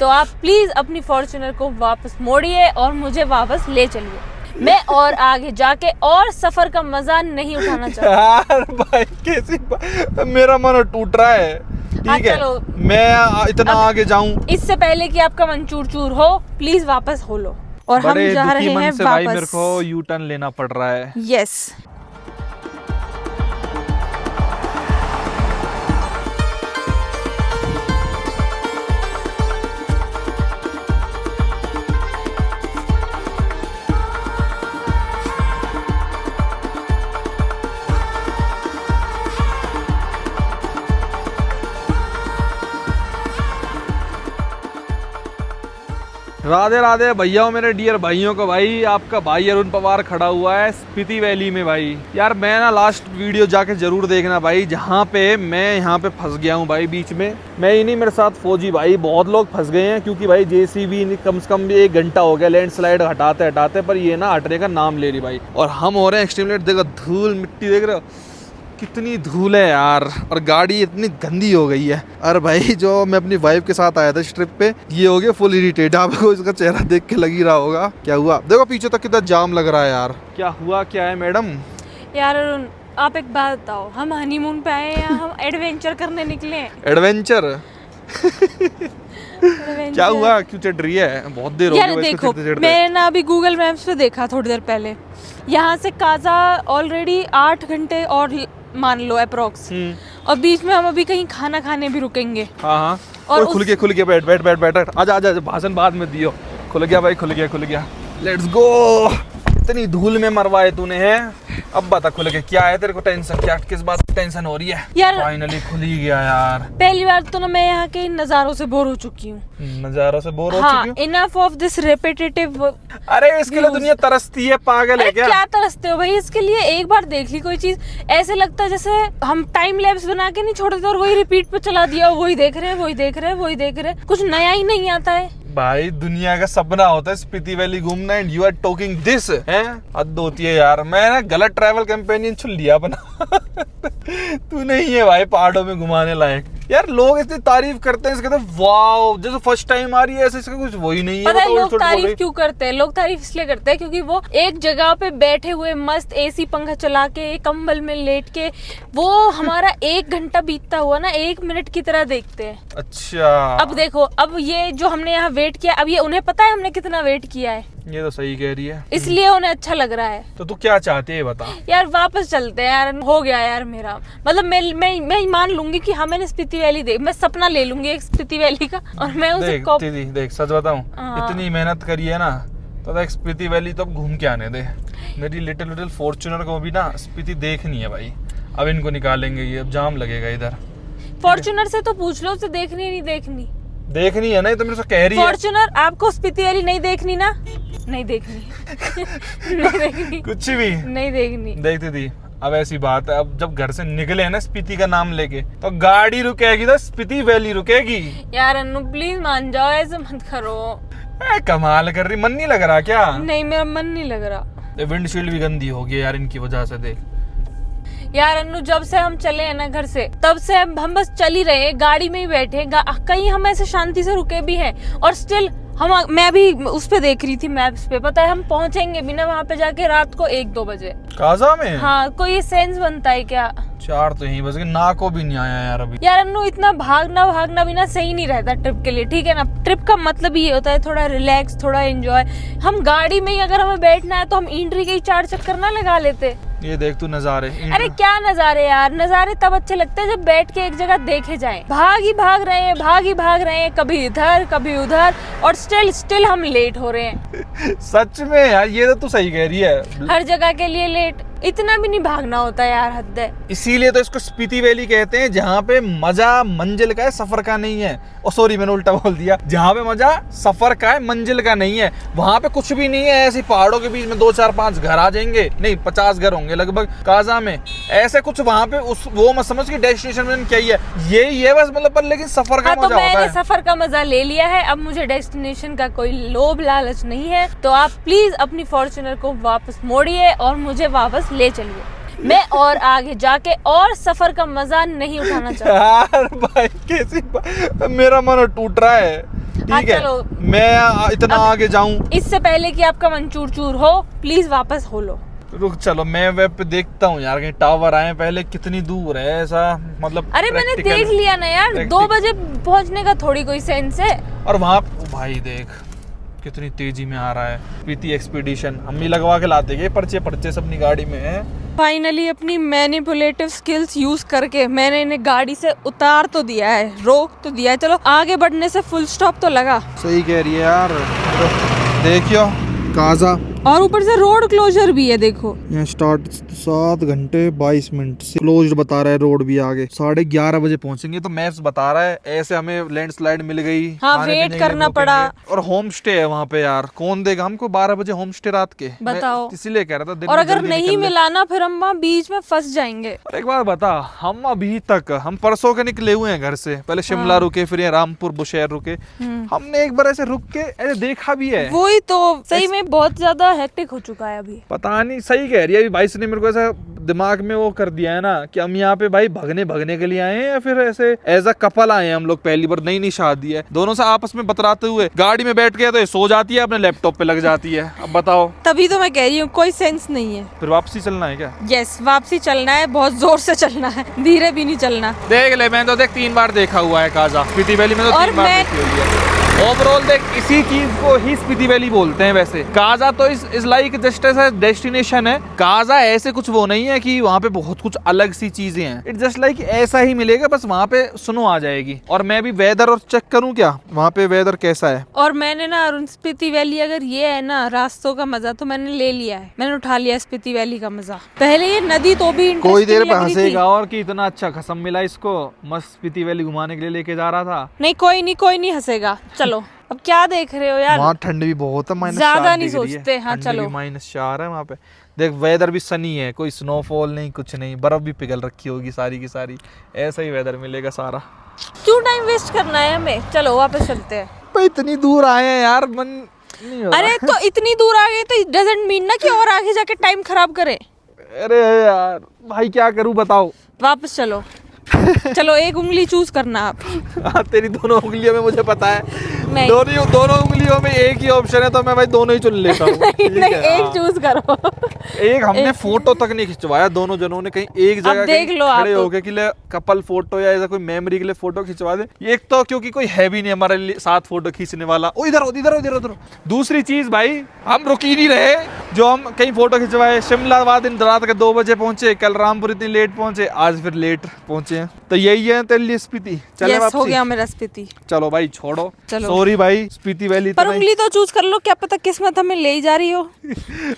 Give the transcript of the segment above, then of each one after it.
तो आप प्लीज अपनी फॉर्च्यूनर को वापस मोड़िए और मुझे वापस ले चलिए। मैं और आगे जाके और सफर का मजा नहीं उठाना चाहता। यार भाई कैसी मेरा मन टूट रहा है। ठीक है मैं इतना आगे जाऊं इससे पहले कि आपका मन चूर चूर हो, प्लीज वापस हो लो। और हम जा रहे हैं वापस। भाई मेरे को यू टर्न लेना पड़ रहा है। यस राधे राधे भैया मेरे डियर भाइयों को। भाई आपका भाई अरुण पवार खड़ा हुआ है स्पीति वैली में। भाई यार मैं ना लास्ट वीडियो जाके जरूर देखना भाई, जहाँ पे मैं यहाँ पे फंस गया हूँ भाई बीच में। मैं ही नहीं मेरे साथ फौजी भाई बहुत लोग फंस गए हैं, क्योंकि भाई जेसीबी कम से कम 1 घंटा हो गया लैंडस्लाइड हटाते हटाते, पर ये ना हटने का नाम ले रही भाई। और हम हो रहे हैं एक्सट्रीम लेट। देखो धूल मिट्टी देख रहे हो कितनी धूल है यार, और गाड़ी इतनी गंदी हो गई है। और भाई जो मैं अपनी वाइफ के साथ आया था इस ट्रिप पे, ये हो गया फुल इरिटेट। आपको इसका चेहरा देख के लग ही रहा होगा क्या हुआ। देखो पीछे तक कितना जाम लग रहा है यार। क्या हुआ, क्या है मैडम? यार अरुण आप एक बात बताओ, हम हनीमून पे आए हैं या हम एडवेंचर करने निकले हैं? एडवेंचर क्या हुआ, क्यों चढ़ रही है? बहुत देर हो गई। यार देखो मैंने ना अभी गूगल मैप्स पे देखा थोड़ी देर पहले, यहाँ से काजा ऑलरेडी 8 घंटे और मान लो अप्रोक्स, और बीच में हम अभी कहीं खाना खाने भी रुकेंगे। हाँ और खुल गया बैठ आजा भाषण बाद में दियो। खुल गया भाई, खुल गया। Let's go. इतनी धूल में मरवाए तूने हैं, अब बता खुल गया। क्या है तेरे को टेंशन, क्या किस बात की टेंशन हो रही है? यार फाइनली खुल ही गया यार। पहली बार तो ना मैं यहाँ के नजारों से बोर हो चुकी हूँ। नजारों से बोर हो चुकी हूँ? Enough of this repetitive. अरे इसके लिए दुनिया तरसती है, पागल है क्या तरसते हो भाई? इसके लिए एक बार देख ली कोई चीज, ऐसे लगता है जैसे हम टाइम लैप्स बना के नहीं छोड़ते और वही रिपीट पे चला दिया, वही देख रहे, कुछ नया ही नहीं आता है। भाई दुनिया का सपना होता है स्पीति वैली घूमना, and you are talking this है। हद होती है यार। मैं ना गलत ट्रैवल कंपेनियन चुन लिया अपना। तू नहीं है भाई पहाड़ों में घुमाने लायक। यार लोग इतनी तारीफ करते हैं इसके, तो वाओ जैसे फर्स्ट टाइम आ रही है, ऐसे इसका कुछ वही नहीं है। पता है लोग तारीफ क्यों करते हैं? लोग तारीफ इसलिए करते हैं क्योंकि वो एक जगह पे बैठे हुए मस्त एसी पंखा चला के कंबल में लेट के वो हमारा 1 घंटा बीतता हुआ ना 1 मिनट की तरह देखते हैं। अच्छा अब देखो, अब ये जो हमने यहाँ वेट किया, अब ये उन्हें पता है हमने कितना वेट किया है। ये तो सही कह रही है, इसलिए उन्हें अच्छा लग रहा है। तो तू क्या चाहती है बता? यार वापस चलते हैं यार, हो गया यार मेरा। मतलब मैं मान लूंगी कि हाँ मैंने स्पीति वैली देख, मैं सपना ले लूंगी एक स्पीति वैली का, और मैं उसे देख सच बताऊं, इतनी मेहनत करी है ना, तो देख स्पीति वैली तो अब घूम के आने दे। मेरी लिटिल फॉर्च्यूनर को भी ना स्पीति देखनी है भाई। अब इनको निकालेंगे, ये अब जाम लगेगा इधर। फॉर्च्यूनर से तो पूछ लो उसे देखनी नहीं देखनी। देखनी है ना, तो मेरे से कह रही है। फॉर्च्यूनर आपको स्पीति वैली नहीं देखनी ना? नहीं देखनी। नहीं देखनी, कुछ भी नहीं देखनी। देखती थी। अब ऐसी बात है, अब जब घर से निकले हैं ना स्पीति का नाम लेके, तो गाड़ी रुकेगी तो स्पीति वैली रुकेगी। यार अन्नू प्लीज मान जाओ, ऐसे मत करो। कमाल कर रही, मन नहीं लग रहा क्या? नहीं मेरा मन नहीं लग रहा। विंडशील्ड भी गंदी हो गई यार इनकी वजह से। देख यार अन्नू जब से हम चले हैं ना घर से, तब से हम बस चल ही रहे हैं, गाड़ी में ही बैठे। कहीं हम ऐसे शांति से रुके भी हैं, और स्टिल मैं भी उस पे देख रही थी मैप्स पे, पता है हम पहुंचेंगे भी ना वहाँ पे जाके रात को 1-2 बजे काजा में। हाँ कोई सेंस बनता है क्या? 4 तो यहीं बस, ना को भी नहीं आया यार अभी। यार अन्नू इतना भागना भी ना सही नहीं रहता ट्रिप के लिए, ठीक है ना? ट्रिप का मतलब ही होता है थोड़ा रिलैक्स, थोड़ा एंजॉय। हम गाड़ी में ही अगर हमें बैठना है तो हम इंट्री के ही 4 चक्कर ना लगा लेते। ये देख तू नजारे। अरे क्या नजारे यार, नजारे तब अच्छे लगते हैं जब बैठ के एक जगह देखे जाएं। भाग ही भाग रहे हैं, कभी इधर कभी उधर, और स्टिल हम लेट हो रहे हैं। सच में यार, ये तो तू सही कह रही है। हर जगह के लिए लेट, इतना भी नहीं भागना होता यार, हद है। इसीलिए तो इसको स्पीति वैली कहते हैं, जहाँ पे मजा मंजिल का है सफर का नहीं है। ओ सॉरी मैंने उल्टा बोल दिया। जहाँ पे मजा सफर का है मंजिल का नहीं है, वहाँ पे कुछ भी नहीं है। ऐसी पहाड़ों के बीच में 2-4-5 घर आ जाएंगे, नहीं 50 घर होंगे लगभग काजा में। ऐसे कुछ वहाँ पे वो मत समझ कि डेस्टिनेशन क्या ही है, यही है बस मतलब, पर लेकिन सफर का मजा होता है। मैंने सफर का मजा ले लिया है, अब मुझे डेस्टिनेशन का कोई लोभ लालच नहीं है। तो आप प्लीज अपनी फॉर्च्यूनर को वापस मोड़िए और मुझे वापस ले चलिए। मैं और आगे जाके और सफर का मजा नहीं उठाना चाहता। यार भाई कैसी मेरा मन टूट रहा है। ठीक है, चलो। मैं इतना आगे जाऊं, इससे पहले कि आपका मन चूर चूर हो, प्लीज वापस हो लो। रुक चलो, मैं वेब पे देखता हूँ यार कहीं टावर आए पहले, कितनी दूर है ऐसा, मतलब अरे मैंने practical- देख लिया ना यार, 2 practical- बजे पहुंचने का थोड़ी कोई सेंस है। और वहाँ भाई देख कितनी तेजी में आ रहा है प्रीति एक्सपीडिशन। हम भी लगवा के लाते गए पर्चे पर्चे सब अपनी गाड़ी में है। फाइनली अपनी मैनिपुलेटिव स्किल्स यूज करके मैंने इन्हें गाड़ी से उतार तो दिया है, रोक तो दिया है। चलो आगे बढ़ने से फुल स्टॉप तो लगा। सही कह रही है यार, देखियो काजा, और ऊपर से रोड क्लोजर भी है, देखो यहाँ स्टार्ट 7 घंटे 22 मिनट से क्लोज्ड बता रहा है, रोड भी आगे 11:30 बजे पहुंचेंगे। तो मैप्स बता रहा है ऐसे हमें लैंडस्लाइड मिल गई, हाँ, खाने वेट पीने के करना लिए पड़ा। रोकेंगे। और होम स्टे है वहाँ पे यार, कौन देगा हमको 12 बजे होम स्टे रात के, मैं बताओ। इसीलिए कह रहा था दिन और में अगर जल्दी नहीं निकल ले। मिला ना, फिर हम वहाँ बीच में फंस जाएंगे। और एक बार बता, हम अभी तक हम परसों के निकले हुए हैं घर से, पहले शिमला रुके, फिर यहाँ रामपुर बुशहर रुके। हमने एक बार ऐसे रुक के ऐसे देखा भी है। वही तो, सही में बहुत ज्यादा हेक्टिक हो चुका है अभी। पता नहीं, सही कह रही है अभी भाई ने मेरे को ऐसा दिमाग में वो कर दिया है ना कि हम यहाँ पे भाई भगने के लिए आए हैं या फिर ऐसे एज अ कपल आए हैं। हम लोग पहली बार, नई शादी है, दोनों से आपस में बतराते हुए गाड़ी में बैठ के तो ये सो जाती है, अपने लैपटॉप पे लग जाती है। अब बताओ, तभी तो मैं कह रही हूँ कोई सेंस नहीं है। फिर वापसी चलना है क्या? यस, वापसी चलना है, बहुत जोर से चलना है, धीरे भी नहीं चलना। देख ले, मैं तो देख 3 बार देखा हुआ है काजा, स्पीति वैली में तो और 3 बार मैं- देखी हुई है। ओवरऑल देख, इसी चीज को ही स्पीति वैली बोलते हैं वैसे। काजा तो इस लाइक जस्ट ऐसा डेस्टिनेशन है। काजा ऐसे कुछ वो नहीं है कि वहाँ पे बहुत कुछ अलग सी चीजें हैं। इट जस्ट लाइक ऐसा ही मिलेगा, बस वहाँ पे स्नो आ जाएगी। और मैं भी वेदर और चेक करूँ क्या वहाँ पे वेदर कैसा है। और मैंने ना अरुण, स्पीति वैली अगर ये है ना रास्तों का मजा, तो मैंने ले लिया है, मैंने उठा लिया स्पीति वैली का मजा। पहले ये नदी तो भी कोई देर interesting पे लग रही थी। हंसेगा और कि इतना अच्छा खसम मिला इसको, मस्त स्पीति वैली घुमाने के लिए लेके जा रहा था। नहीं, कोई नहीं हंसेगा। चलो अब क्या देख रहे हो यार, वहाँ ठंड भी बहुत है, -4 ज्यादा नहीं डिग्री है। सोचते। हाँ, ठंड चलो। भी -4 है वहाँ पे। देख वेदर भी सनी है, कोई स्नोफॉल नहीं, कुछ नहीं, बर्फ भी पिघल रखी होगी सारी की सारी। ऐसा ही वेदर मिलेगा सारा। क्यों टाइम वेस्ट करना है हमें, चलो वापस चलते हैं। भाई इतनी दूर आए हैं यार, मन नहीं हो रहा। अरे तो इतनी दूर आ गए तो डजंट मीन ना कि और आगे जाके टाइम खराब करें। अरे यार भाई क्या करूं बताओ। वापस चलो। चलो एक उंगली चूज करना आप। हाँ, तेरी दोनों उंगलियों में मुझे पता है, नहीं। दोनों उंगलियों में एक ही ऑप्शन है, तो मैं भाई दोनों ही चुन लेता हूँ। नहीं, ठीक नहीं, है, एक हाँ। चूज करो। एक हमने फोटो तक नहीं खिंचवाया दोनों जनों ने, कहीं एक जगह देख कहीं लो आप खड़े तो। होके के लिए कपल फोटो या ऐसा कोई मेमोरी के लिए फोटो खिंचवा दे। एक तो क्योंकि कोई है भी नहीं हमारे लिए साथ फोटो खींचने वाला। ओ इधर। दूसरी चीज भाई, हम रुक ही नहीं रहे, जो हम कहीं फोटो खिंचवाए। शिमला दिन रात के 2 बजे पहुंचे, कल रामपुर इतनी लेट पहुंचे, आज फिर लेट पहुंचे हैं। तो यही है तेरे लिए स्पीति। चले यस, हो वापसी? गया मेरा स्पीति। चलो भाई छोड़ो, चलो। सॉरी भाई, स्पीति वैली पर तो नहीं। उंगली तो चूज कर लो, क्या पता किस्मत हमें ले ही जा रही हो।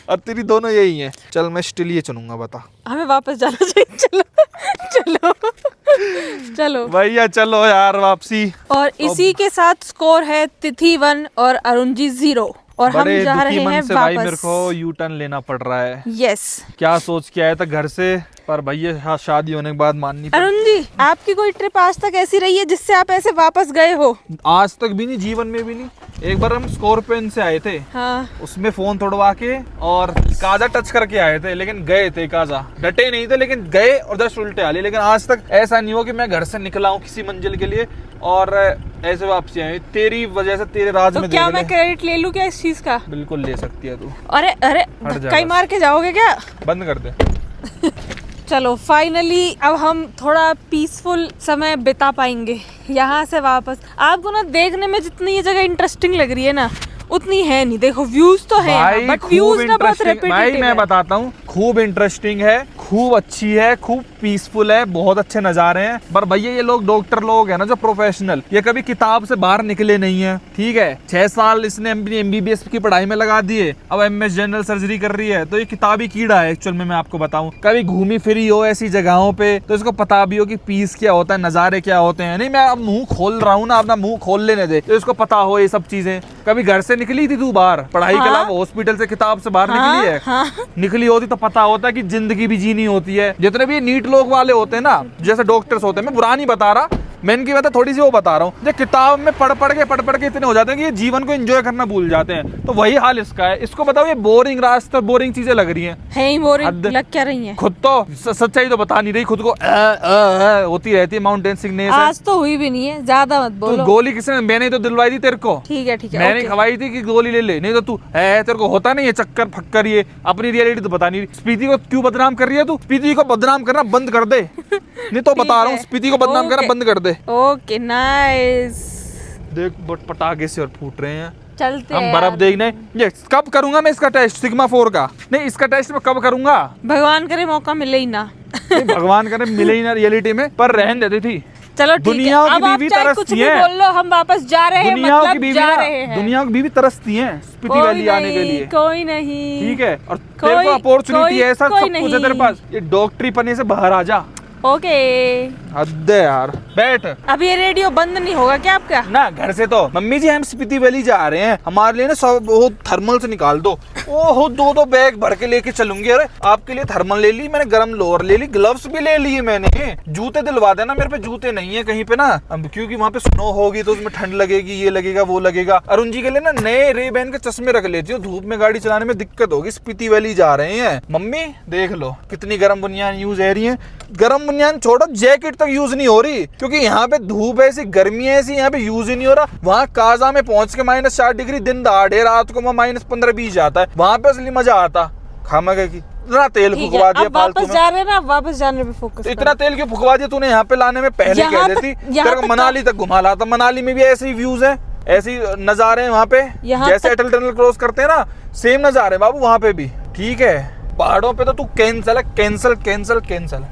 और तेरी दोनों यही है। चल मैं स्टिल ये चुनूंगा, बता। हमें वापस जाना चाहिए। चलो चलो भैया चलो यार वापसी। और इसी के साथ स्कोर है तिथि 1 और अरुण जी 0, और हम बड़े जा दुखी रहे मन हैं से भाई मेरे वापस। को यू टर्न लेना पड़ रहा है। यस क्या सोच के आया था घर से, पर भैया शादी होने के बाद माननी पड़ी। अरुण जी, आपकी कोई ट्रिप आज तक ऐसी रही है जिससे आप ऐसे वापस गए हो? आज तक भी नहीं, जीवन में भी नहीं। एक बार हम स्कॉर्पियन से आए थे, हाँ, उसमें फोन तोड़वा के और काजा टच करके आए थे, लेकिन गए थे काजा, डटे नहीं थे लेकिन गए और जस्ट उल्टे आ लिए। लेकिन आज तक ऐसा नहीं हुआ कि मैं घर से निकला हूँ किसी मंजिल के लिए और ऐसे वापसी आए। तेरी वजह से, तेरे राज तो में क्या देख मैं ले। क्रेडिट ले लूं क्या इस चीज का? बिल्कुल ले सकती है तू, अरे हट जा कई बस। मार के जाओगे क्या? बंद कर दे। चलो फाइनली अब हम थोड़ा पीसफुल समय बिता पाएंगे यहाँ से वापस। आपको ना देखने में जितनी ये जगह इंटरेस्टिंग लग रही है ना, उतनी है नहीं। देखो व्यूज तो है भाई बट खूब व्यूज ना बहुत इंटरेस्टिंग, भाई रेपिटेटिव मैं है। बताता हूँ, खूब इंटरेस्टिंग है, खूब अच्छी है, खूब पीसफुल है, बहुत अच्छे नजारे हैं। पर भैया ये लोग डॉक्टर लोग हैं ना जो प्रोफेशनल, ये कभी किताब से बाहर निकले नहीं है। ठीक है, 6 साल इसने अपनी MBBS की पढ़ाई में लगा दिए, अब MS जनरल सर्जरी कर रही है। तो ये किताबी कीड़ा है एक्चुअल में, मैं आपको बताऊं। कभी घूमी फिरी हो ऐसी जगहों पे तो इसको पता भी हो कि पीस क्या होता है, नजारे क्या होते हैं। नहीं मैं अब मुंह खोल रहा हूँ ना, अपना मुंह खोल लेने दे, तो इसको पता हो ये सब चीजें। कभी घर से निकली थी तू बाहर पढ़ाई के अलावा, हॉस्पिटल से किताब से बाहर निकली है? हाँ। निकली होती तो पता होता है कि जिंदगी भी जीनी होती है। जितने भी नीट लोग वाले होते हैं ना, जैसे डॉक्टर्स होते हैं, मैं बुरा नहीं बता रहा, मैंने की बात है थोड़ी सी वो बता रहा हूँ, जो किताब में पढ़ के इतने हो जाते हैं कि ये जीवन को एंजॉय करना भूल जाते हैं, तो वही हाल इसका है। इसको बताओ ये बोरिंग रास्ते, बोरिंग चीजें लग रही हैं। ही बोरिंग लग क्या रही है? खुद तो सच्चाई तो बता नहीं रही, खुद को होती रहती है माउंटेन सिकनेस। आज तो हुई भी नहीं है, ज्यादा मत बोलो। गोली किसने, मैंने तो दिलवाई थी तेरे को। ठीक है मैंने खवाई थी कि गोली ले ले, नहीं तो तू है, तेरे को होता नहीं है चक्कर फक्कर, ये अपनी रियलिटी तो बता नहीं रही। स्पीति को क्यों बदनाम कर रही है तू? स्पीति को बदनाम करना बंद कर दे। नहीं तो बता रहा हूँ, स्पीति को बदनाम करना बंद कर दे। Okay nice. देख पटाखे से और फूट रहे हैं। चलते हम बर्फ देखने। ये कब करूंगा मैं इसका टेस्ट, सिग्मा 4 का? नहीं, इसका टेस्ट मैं कब करूंगा? भगवान करे मौका मिले ही ना। भगवान करे मिले ही ना रियलिटी में, पर रहन देती थी। चलो ठीक है, दुनिया अब आप चाहे कुछ भी बोल लो, हम वापस जा रहे हैं, मतलब जा रहे हैं। दुनिया की बीवी तरसती हैं स्पीति वैली आने के लिए। कोई नहीं, ठीक है, और तेरे को अपॉर्चुनिटी है, ऐसा सब कुछ है तेरे पास, ये डॉक्टरी पने से बाहर आ जा। ओके हद है यार, बैठ। अब ये रेडियो बंद नहीं होगा क्या आपका? ना, घर से तो मम्मी जी हम स्पीति वैली जा रहे हैं, हमारे लिए ना सब वो थर्मल से निकाल दो। ओहो, 2 बैग भर के लेके चलूंगी। अरे आपके लिए थर्मल ले ली मैंने, गरम लोअर ले ली, ग्लव्स भी ले लिए मैंने। जूते दिलवा देना, मेरे पे जूते नहीं है कहीं पे ना, अब क्योंकि वहाँ पे स्नो होगी तो उसमें ठंड लगेगी, ये लगेगा वो लगेगा। अरुण जी के लिए ना नए Ray-Ban के चश्मे रख लेती हूँ, धूप में गाड़ी चलाने में दिक्कत होगी। स्पीति वैली जा रहे हैं मम्मी, देख लो कितनी गर्म बुनियान यूज हो रही है। गर्म बुनियान छोड़ो, जैकेट तक यूज नहीं हो रही, क्योंकि यहाँ पे धूप ऐसी, गर्मी ऐसी, यहाँ पे यूज ही नहीं हो रहा। वहाँ काजा में पहुंच के -4 डिग्री दिन दहाड़े, रात को वहाँ -15-20 जाता है, वहाँ पे असली मजा आता। खामा की इतना तेल फुकवा दिया फालतू में। जा रहे ना, वापस जाने पे फोकस। इतना तेल क्यों फुकवा दिया तूने यहाँ पे लाने में? पहले कह देती, तेरे को मनाली तक घुमा लाता। मनाली में भी ऐसे ही व्यूज है, ऐसी नजारे हैं वहाँ पे, जैसे अटल टनल क्रॉस करते हैं ना, सेम नजारे बाबू वहाँ पे भी। ठीक है, पहाड़ों पे तो तू कैंसल है, कैंसल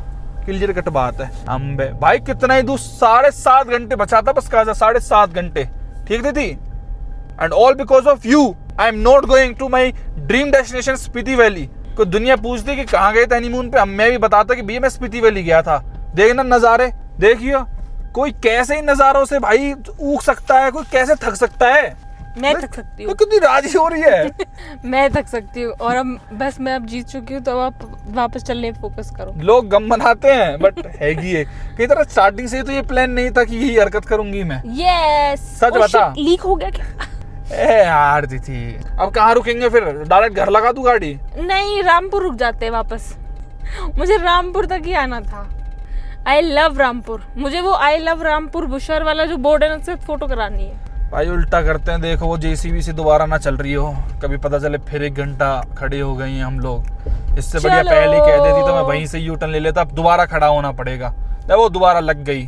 क्लियर कट बात है। अम्बे भाई कितना ही दूर, 7.5 घंटे बचा था बस काजा, 7.5 घंटे। ठीक थी and all because of you I am not going to my dream destination Spiti valley. कोई दुनिया पूछती कि कहाँ गए थे हनीमून पे, अब मैं भी बताता कि भैया मैं स्पीति वैली गया था। देखना नजारे, देखियो कोई कैसे ही नजारों से भाई ऊख सकता है, कोई कैसे थक सकता है। मैं थक सकती हूँ। कितनी राजी हो रही है। मैं थक सकती हूँ, और अब बस मैं अब जीत चुकी हूँ, तो आप वापस चलने फोकस करो। लोग गम मनाते हैं बट हैगी है कई तरह। स्टार्टिंग से तो ये प्लान नहीं था कि यही हरकत करूंगी मैं। यस, सच बता, लीक हो गया क्या? ए यार थी। अब कहाँ रुकेंगे फिर? डायरेक्ट घर लगा दूं गाड़ी? नहीं, रामपुर रुक जाते हैं वापस। मुझे रामपुर तक ही आना था। I love Rampur. मुझे वो आई लव रामपुर बुशर वाला जो बोर्ड है ना, उससे फोटो करानी है। भाई उल्टा करते हैं, देखो वो जेसीबी से दोबारा ना चल रही हो, कभी पता चले फिर 1 घंटा खड़े हो गए हैं हम लोग। इससे बढ़िया पहले कह देती तो मैं वहीं से यू टर्न ले लेता, अब दोबारा खड़ा होना पड़ेगा। वो दोबारा लग गई,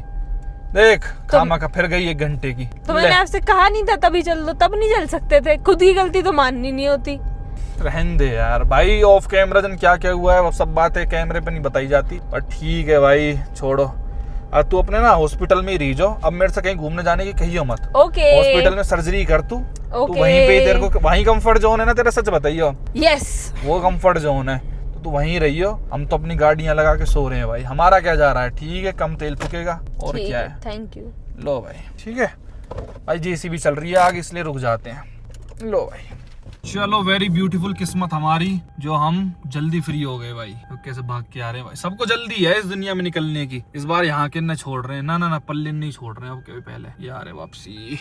देख खामा का फिर गई 1 घंटे की। तो मैंने आपसे कहा नहीं था तभी चल दो, तब नहीं चल सकते थे? खुद की गलती तो माननी नहीं होती। रहन दे यार भाई, ऑफ कैमरा जन क्या क्या हुआ है वो सब बातें कैमरे पे नहीं बताई जाती, पर ठीक है भाई छोड़ो। अब तू अपने ना हॉस्पिटल में ही रही जो, अब मेरे से कहीं घूमने जाने की कहियो मत। ओके, हॉस्पिटल में सर्जरी कर तू, तू वहीं पे, तेरे को वहीं कंफर्ट जोन है ना तेरा, सच बताइयो। यस, वो कंफर्ट जोन है, तो तू वहीं रहियो। हम तो अपनी गाड़ियां लगा के सो रहे हैं भाई, हमारा क्या जा रहा है? ठीक है, कम तेल फूकेगा और क्या है। Thank you. लो भाई, ठीक है भाई, जेसीबी चल रही है आगे इसलिए रुक जाते हैं। लो भाई, चलो वेरी ब्यूटीफुल किस्मत हमारी जो हम जल्दी फ्री हो गए भाई। तो कैसे भाग के आ रहे हैं भाई, सबको जल्दी है इस दुनिया में निकलने की। इस बार यहाँ के न छोड़ रहे हैं, ना पल्ले नहीं छोड़ रहे हैं अब, कभी पहले यार वापसी।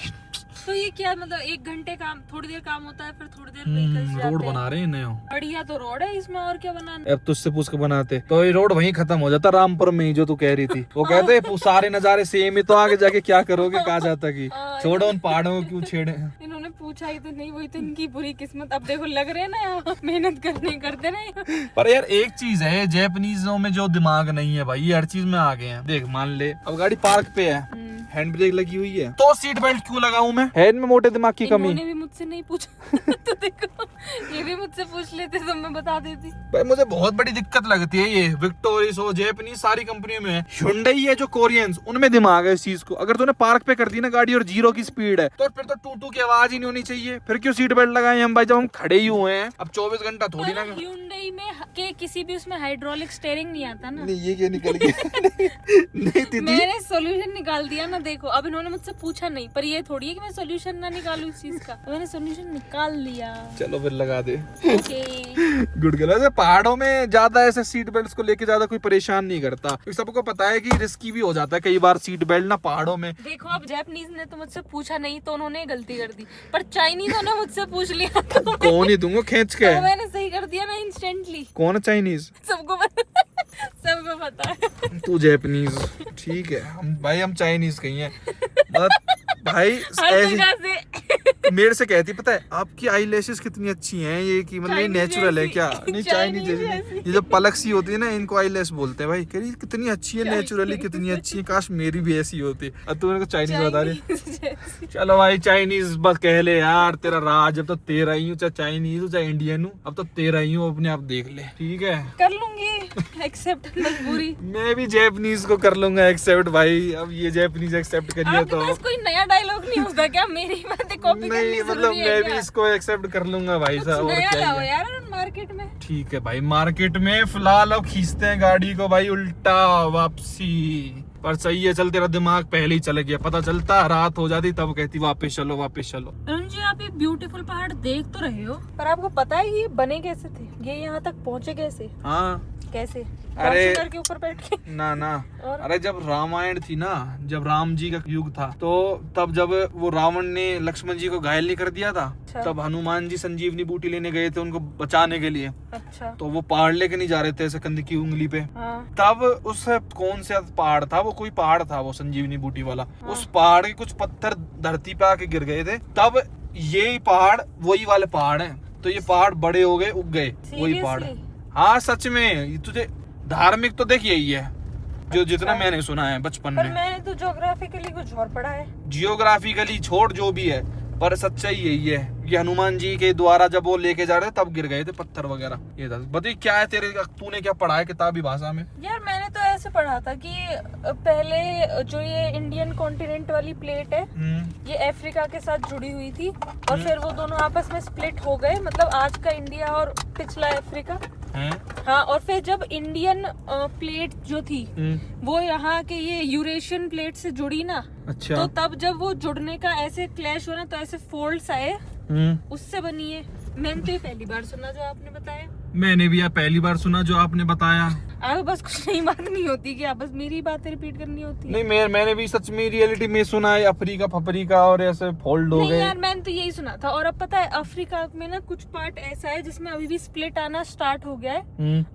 तो ये क्या मतलब 1 घंटे काम, थोड़ी देर काम होता है, फिर थोड़ी देर व्हीकल्स रोड बना रहे हैं नया। बढ़िया तो रोड है इसमें, और क्या बनाना। अब तुझसे पूछ के बनाते तो ये रोड वहीं खत्म हो जाता रामपुर में ही, जो तू कह रही थी। वो कहते सारे नजारे सेम ही, तो आगे जाके क्या करोगे? कहा जाता कि छोड़ो उन पहाड़ों को क्यों छेड़े। इन्होंने पूछा ही तो नहीं, वही तो इनकी बुरी किस्मत। अब देखो लग रहे हैं ना मेहनत करते नहीं। पर यार एक चीज है, जैपनीजों में जो दिमाग नहीं है भाई, ये हर चीज में आ गए हैं। देख मान ले अब गाड़ी पार्क पे है, हैंड ब्रेक लगी हुई है, तो सीट बेल्ट क्यों लगाऊं मैं? है इनमें मोटे दिमाग की कमी? इन्होंने भी मुझसे नहीं पूछा तो देखो ये भी मुझसे पूछ लेते तो मैं बता देती। भाई मुझे बहुत बड़ी दिक्कत लगती है ये विक्टोरियस हो, जैपनीज सारी कंपनियों में है। Hyundai है जो कोरियंस, उनमें दिमाग है इस चीज को। अगर तूने पार्क पे कर दी ना गाड़ी और 0 की स्पीड है, तो फिर तो टू की आवाज ही नहीं होनी चाहिए। फिर क्यों सीट बेल्ट लगाए हम भाई, जब हम खड़े ही हुए हैं? अब 24 घंटा थोड़ी ना। Hyundai में के किसी भी उसमें हाइड्रोलिक स्टीयरिंग नहीं आता ना। नहीं, ये क्या निकल गया? नहीं, मैंने सॉल्यूशन निकाल दिया ना देखो अब इन्होंने मुझसे पूछा नहीं, पर ये थोड़ी है कि मैं सोल्यूशन ना निकालूं इस चीज का, मैंने सोल्यूशन निकाल लिया। चलो फिर लगा दे। Okay good girl. वैसे पहाड़ों में ज्यादा ऐसे सीट बेल्ट को लेके ज्यादा कोई परेशान नहीं करता, क्योंकि सबको पता है कि रिस्की भी हो जाता है कई बार सीट बेल्ट ना पहाड़ों में। देखो अब जैपनीज ने तो मुझसे पूछा नहीं तो उन्होंने गलती कर दी, पर चाइनीजों ने मुझसे पूछ लिया तो कौन ही दूंगा खींच के, तो मैंने सही कर दिया ना इंस्टेंटली। कौन चाइनीज? सबको पता है। तू जैपनीज, ठीक है। हम भाई हम चाइनीज कहीं हैं भाई। हर ऐसी जगह से मेरे से कहती पता है आपकी आई लैशेस कितनी अच्छी हैं, ये कि मतलब ये Chinese नेचुरल है जैसी। क्या? नहीं चाइनीज जैसी नहीं, ये जो पलक सी होती है ना इनको आई लैश बोलते हैं भाई। कह रही कितनी अच्छी है, नेचुरली कितनी अच्छी है, काश मेरी भी ऐसी होती। अब तू मेरे को चाइनीज बता रही। चलो भाई चाइनीज बस कह ले यार, तेरा राज। अब तो तेरा ही हूँ, चाहे चाइनीज हूँ चाहे इंडियन हूँ, अब तो तेरा ही हूँ, अपने आप देख ले। ठीक है कर लूंगी एक्सेप्ट, मजबूरी। मैं भी जैपनीज को कर लूंगा एक्सेप्ट भाई। अब ये जैपनीज एक्सेप्ट करिए आपके तो पास कोई नया डायलॉग नहीं होता क्या? मेरी बातें कॉपी करनी नहीं, मतलब जरूरी है मैं क्या? भी इसको एक्सेप्ट कर लूंगा भाई कुछ साहब। और नया क्या लाओ ही है। यार मार्केट में। ठीक है भाई, मार्केट में फिलहाल अब खींचते हैं गाड़ी को भाई उल्टा वापसी। पर सही है, चल तेरा दिमाग पहले ही चले गया। पता चलता रात हो जाती तब कहती वापस चलो वापस चलो। अरुण जी आप ये ब्यूटीफुल पहाड़ देख तो रहे हो, पर आपको पता है ये बने कैसे थे? ये यहाँ तक पहुँचे कैसे? हाँ कैसे? अरे फॉर्च्यूनर के ऊपर बैठ के? ना ना, और? अरे जब रामायण थी ना, जब राम जी का युग था, तो तब जब वो रावण ने लक्ष्मण जी को घायल नहीं कर दिया था, अच्छा। तब हनुमान जी संजीवनी बूटी लेने गए थे उनको बचाने के लिए। अच्छा तो वो पहाड़ लेके नहीं जा रहे थे ऐसे कंधे की उंगली पे। हाँ। तब उस कौन सा पहाड़ था, वो कोई पहाड़ था वो संजीवनी बूटी वाला। उस पहाड़ के कुछ पत्थर धरती पे आके गिर गए थे, तब ये पहाड़ वही वाले पहाड़ हैं। तो ये पहाड़ बड़े हो गए, उग गए वही पहाड़। हाँ सच में, ये तुझे धार्मिक तो देख यही है जो जितना मैंने सुना है बचपन पर में। मैंने तो ज्योग्राफिकली कुछ और पढ़ा है। जियोग्राफिकली छोड़ जो भी है, पर सच्चाई यही है कि हनुमान जी के द्वारा जब वो लेके जा रहे थे तब गिर गए थे पत्थर वगैरह। ये था। बताइए क्या है तेरे, तूने क्या पढ़ा है किताबी भाषा में? यार मैंने तो ऐसे पढ़ा था कि पहले जो ये इंडियन कॉन्टिनेंट वाली प्लेट है ये अफ्रीका के साथ जुड़ी हुई थी, और फिर वो दोनों आपस में स्प्लिट हो गए, मतलब आज का इंडिया और पिछला अफ्रीका। हाँ, और फिर जब इंडियन प्लेट जो थी वो यहाँ के ये यूरेशियन प्लेट से जुड़ी ना, अच्छा। तो तब जब वो जुड़ने का ऐसे क्लैश हो ना, तो ऐसे फोल्ड्स आए, उससे बनी है। मैंने तो ये पहली बार सुना जो आपने बताया। मैंने भी यार पहली बार सुना जो आपने बताया। आपको बस कुछ नई बात नहीं होती कि आप बस मेरी बातें रिपीट करनी होती है? नहीं, मैंने भी सच में रियलिटी में सुना है अफ्रीका फफरीका और ऐसे फोल्ड हो नहीं गए। यार मैंने तो यही सुना था। और अब पता है अफ्रीका में ना कुछ पार्ट ऐसा है जिसमें अभी भी स्प्लिट आना स्टार्ट हो गया है।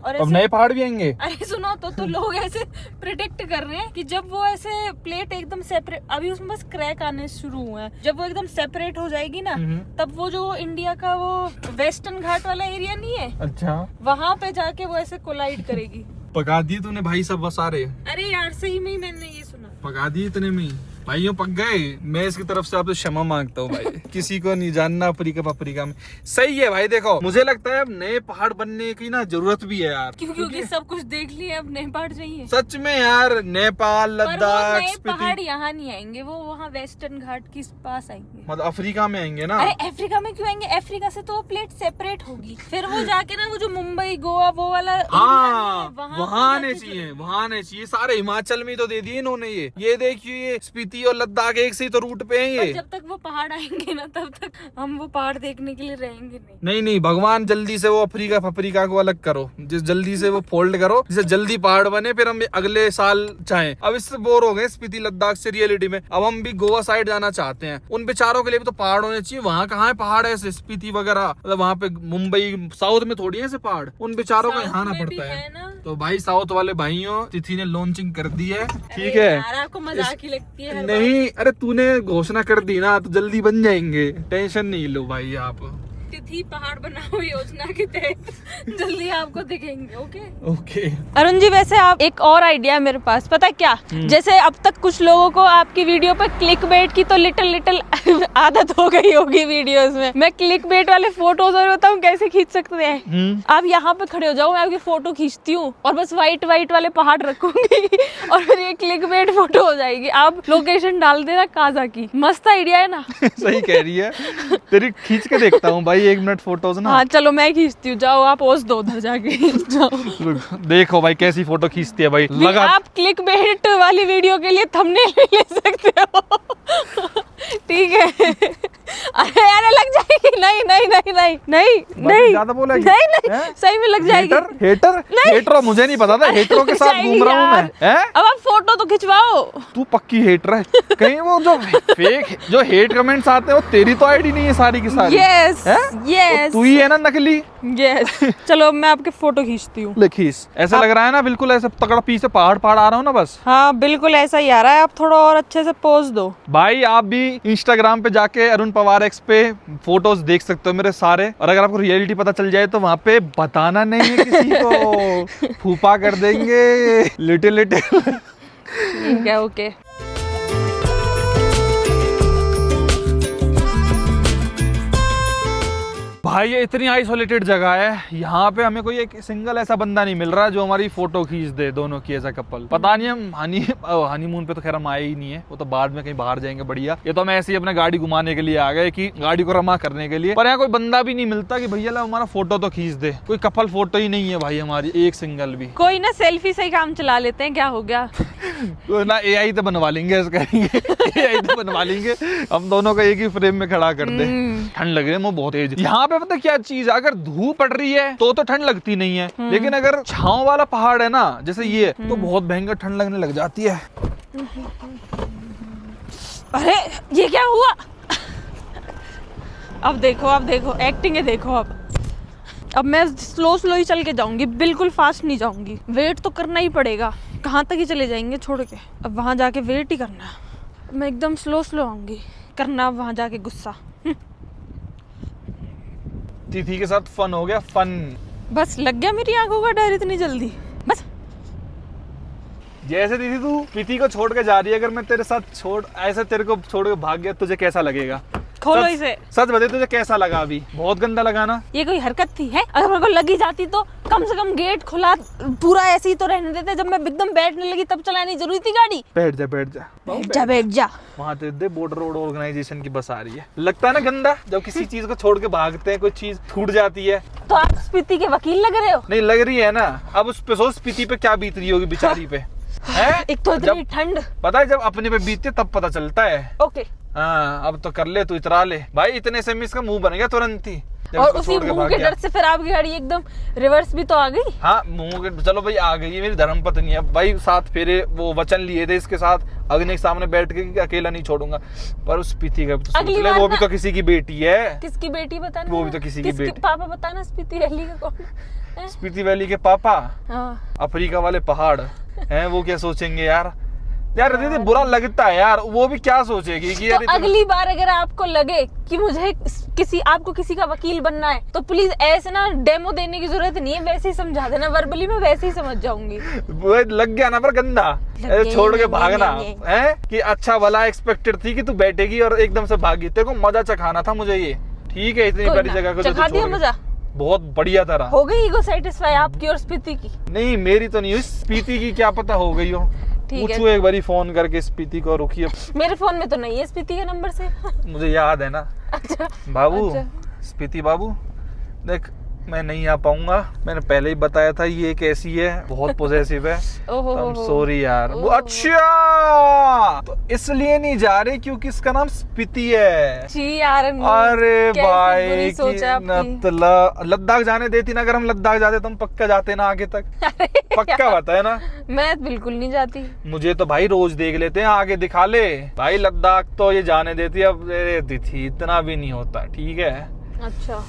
और अब ऐसे नए पहाड़ भी आएंगे। अरे सुनो तो लोग ऐसे प्रिडिक्ट कर रहे हैं कि जब वो ऐसे प्लेट एकदम सेपरेट, अभी उसमें बस क्रैक आने शुरू हुए हैं, जब वो एकदम सेपरेट हो जाएगी ना, तब वो जो इंडिया का वो वेस्टर्न घाट वाला एरिया नहीं है, अच्छा, वहां पे जाके वो ऐसे कोलाइड करेगी। पका दिए तूने भाई सब बसारे। अरे यार सही में ही मैंने ये सुना। पका दिए इतने में ही भाइयों पक गए। मैं इसकी तरफ से आपसे क्षमा मांगता हूँ भाई। किसी को नहीं जानना अफ्रीका पफ्रीका में। सही है भाई। देखो मुझे लगता है अब नए पहाड़ बनने की ना जरूरत भी है यार, क्योंकि सब कुछ देख लिया, अब नए पहाड़ चाहिए। सच में यार। नेपाल, पर वो लद्दाख, नए स्पीति, पहाड़ यहाँ नहीं आएंगे, वो वहाँ वेस्टर्न घाट के पास आएंगे। मतलब अफ्रीका में आएंगे ना। अरे अफ्रीका में क्यों आएंगे? अफ्रीका से तो वो प्लेट सेपरेट होगी, फिर वो जाके ना वो जो मुंबई गोवा वो वाला हाँ, वहाँ वहाँ आने चाहिए, वहाँ आने चाहिए। सारे हिमाचल में तो दे दिए इन्होंने। ये देखिए ये स्पीति और लद्दाख एक से ही तो रूट पे है ये। जब तक वो पहाड़ आएंगे ना तब तक हम वो पहाड़ देखने के लिए रहेंगे नहीं। नहीं नहीं, भगवान जल्दी से वो अफ्रीका फफ्रीका को अलग करो, जिस जल्दी से वो फोल्ड करो, जिससे जल्दी पहाड़ बने, फिर हम अगले साल चाहें। अब इससे बोर हो गए स्पीति लद्दाख से रियलिटी में। अब हम भी गोवा साइड जाना चाहते हैं। उन बेचारों के लिए भी तो पहाड़ होने चाहिए। वहाँ कहाँ है पहाड़ ऐसे स्पीति वगैरह, मतलब वहाँ पे मुंबई साउथ में थोड़ी है ऐसे पहाड़। उन बेचारों को यहाँ आना पड़ता है। तो भाई साउथ वाले भाइयों, तिथि ने लॉन्चिंग कर दी है। ठीक है यार आपको मजाक ही लगती है हर नहीं, अरे तूने घोषणा कर दी ना तो जल्दी बन जाएंगे, टेंशन नहीं लो भाई आप। तिथि पहाड़ बनाओ योजना के तहत जल्दी आपको दिखेंगे। ओके ओके अरुण जी, वैसे आप एक और आइडिया है मेरे पास, पता है क्या? जैसे अब तक कुछ लोगों को आपकी वीडियो पर क्लिक बेट की तो लिटिल आदत हो गई होगी वीडियोस में। मैं क्लिक बेट वाले फोटोज और बताऊँ कैसे खींच सकते हैं। आप यहाँ पे खड़े हो जाओ, मैं आपकी फोटो खींचती हूँ और बस व्हाइट वाले पहाड़ रखूंगी और फिर ये क्लिक बेट फोटो हो जाएगी। आप लोकेशन डाल देना काजा की। मस्त आइडिया है ना? सही कह रही है। तेरी खींच के देखता हूँ भाई, एक 1 मिनट फोटोज ना। हाँ चलो मैं खींचती हूँ, जाओ आप पोज दो उधर जाके। जाओ देखो भाई कैसी फोटो खींचती है भाई। लगा आप क्लिक बेट वाली वीडियो के लिए थंबनेल भी ले सकते हो। ठीक है। अरे लग जाएगी। नहीं नहीं नहीं नहीं नहीं नहीं ज्यादा बोला नहीं नहीं सही में लग जाएगी। हेटर मुझे नहीं पता था, हेटरों के साथ घूम रहा हूँ मैं। अब आप फोटो तो खिंचवाओ। तू पक्की हेटर है कहीं, वो जो फेक जो हेट कमेंट्स आते हैं वो तेरी तो आईडी नहीं है सारी की सारी। यस यस तू ही है ना नकली। यस चलो मैं आपके फोटो खींचती हूँ। ले खींच। ऐसा लग रहा है ना बिल्कुल ऐसे तगड़ा पीछे पहाड़ आ रहा हूँ ना बस। हाँ बिल्कुल ऐसा ही आ रहा है, आप थोड़ा और अच्छे से पोज दो। भाई आप भी इंस्टाग्राम पे जाके अरुण पवार एक्स पे फोटोज देख सकते हो मेरे सारे, और अगर आपको रियलिटी पता चल जाए तो वहाँ पे बताना नहीं है किसी को, फूफा कर देंगे लिटिल। ठीक है ओके। भाई ये इतनी आइसोलेटेड जगह है, यहाँ पे हमें कोई एक सिंगल ऐसा बंदा नहीं मिल रहा जो हमारी फोटो खींच दे दोनों की, ऐसा कपल। पता नहीं हम हनीमून पे तो खैर हम आए ही नहीं है, वो तो बाद में कहीं बाहर जाएंगे बढ़िया। ये तो हम ऐसे ही अपने गाड़ी घुमाने के लिए आ गए कि गाड़ी को रमा करने के लिए, पर यहाँ कोई बंदा भी नहीं मिलता कि भैया हमारा फोटो तो खींच दे। कोई कपल फोटो ही नहीं है भाई हमारी, एक सिंगल भी। कोई ना सेल्फी से ही काम चला लेते हैं, क्या हो गया। ना AI तो बनवा लेंगे, AI तो बनवा लेंगे, हम दोनों का एक ही फ्रेम में खड़ा कर दे। ठंड लग रही है, वो बहुत तेज। यहाँ पे पता क्या चीज है, अगर धूप पड़ रही है तो ठंड लगती नहीं है, लेकिन अगर छांव वाला पहाड़ है ना जैसे ये, तो बहुत भयंकर ठंड लगने लग जाती है। अरे ये क्या हुआ। अब देखो एक्टिंग है, देखो अब मैं स्लो ही चल के जाऊंगी, बिल्कुल फास्ट नहीं जाऊंगी। वेट तो करना ही पड़ेगा, कहाँ तक ही चले जाएंगे छोड़ के। अब वहां जाके वेट ही करना है, मैं एकदम स्लो आऊंगी। करना वहां जाके गुस्सा। तिथि के साथ फन हो गया, फन। बस लग गया मेरी आंखों का डर इतनी जल्दी। बस जैसे दीदी तू तिथि को छोड़ के जा रही है, अगर मैं तेरे साथ ऐसे तेरे को छोड़ के भाग गया तुझे कैसा लगेगा? खोलो इसे। सच बता तुझे कैसा लगा? अभी बहुत गंदा लगा ना? ये कोई हरकत थी है? अगर मेरे को लगी जाती तो कम से कम गेट खुला पूरा ऐसे ही तो रहने देते। जब मैं एकदम बैठने लगी तब चलानी जरूरी थी गाड़ी। बैठ जा। वहाँ तो दे बॉर्डर रोड ऑर्गेनाइजेशन की बस आ रही है। लगता है ना गंदा जब किसी चीज को छोड़ के भागते हैं, कोई चीज छूट जाती है। तो आप स्पीति के वकील लग रहे हो? नहीं लग रही है ना। अब उस पे सोच स्पीति पे क्या बीत रही होगी बेचारी पे। है एक तो इतनी ठंड, पता है जब अपने पे बीतती है तब पता चलता है। ओके हाँ अब तो कर ले, तू इतरा ले भाई। इतने से इसका मुंह बन गया तुरंत ही। और उसी मुंह के डर से फिर आपकी गाड़ी एकदम रिवर्स भी तो आ गई। हाँ मुंह के, चलो भाई आ गई, मेरी धर्म पत्नी है भाई। 7 फेरे वो वचन लिए थे इसके साथ अग्नि के सामने बैठ के कि अकेला नहीं छोड़ूंगा। पर उस स्पीति का तो सोच ले, वो भी तो किसी की बेटी है। किसकी बेटी बताना? वो भी तो किसी की बेटी। पापा बताना स्पीति वैली का कौन? स्पीति वैली के पापा अफ्रीका वाले पहाड़ हैं, वो क्या सोचेंगे यार दीदी बुरा लगता है यार। वो भी क्या सोचेगी कि यार। तो अगली बार अगर आपको लगे कि मुझे आपको किसी का वकील बनना है तो प्लीज ऐसे ना डेमो देने की जरूरत नहीं है, वैसे ही समझा देना। वर्बली में वैसे ही समझ जाऊंगी। लग गया ना पर गंदा छोड़ के भागना है कि अच्छा भला एक्सपेक्टेड थी कि तू बैठेगी और एकदम से भागी। तेरे को मजा चखाना था मुझे ये, ठीक है? इतनी बड़ी जगह को चखा दिया मजा, बहुत बढ़िया तरह। हो गई ईगो सेटिस्फाई आपकी और स्पीति की? नहीं मेरी तो नहीं हुई, स्पीति की क्या पता हो गई हो। पूछो एक बारी फोन करके स्पीति को। रुकिए, मेरे फोन में तो नहीं है स्पीति के नंबर से। मुझे याद है ना। अच्छा बाबू, स्पीति बाबू देख मैं नहीं आ पाऊंगा, मैंने पहले ही बताया था ये कैसी है, बहुत पॉजिटिव है। सॉरी यार। वो अच्छा तो इसलिए नहीं जा रहे क्योंकि इसका नाम स्पीति है जी यार। अरे भाई लद्दाख जाने देती ना, अगर हम लद्दाख जाते तो हम पक्का जाते ना आगे तक। पक्का बताए ना। मैं बिल्कुल नहीं जाती। मुझे तो भाई रोज देख लेते हैं, आगे दिखा ले भाई। लद्दाख तो ये जाने देती, अब थी इतना भी नहीं होता, ठीक है? अच्छा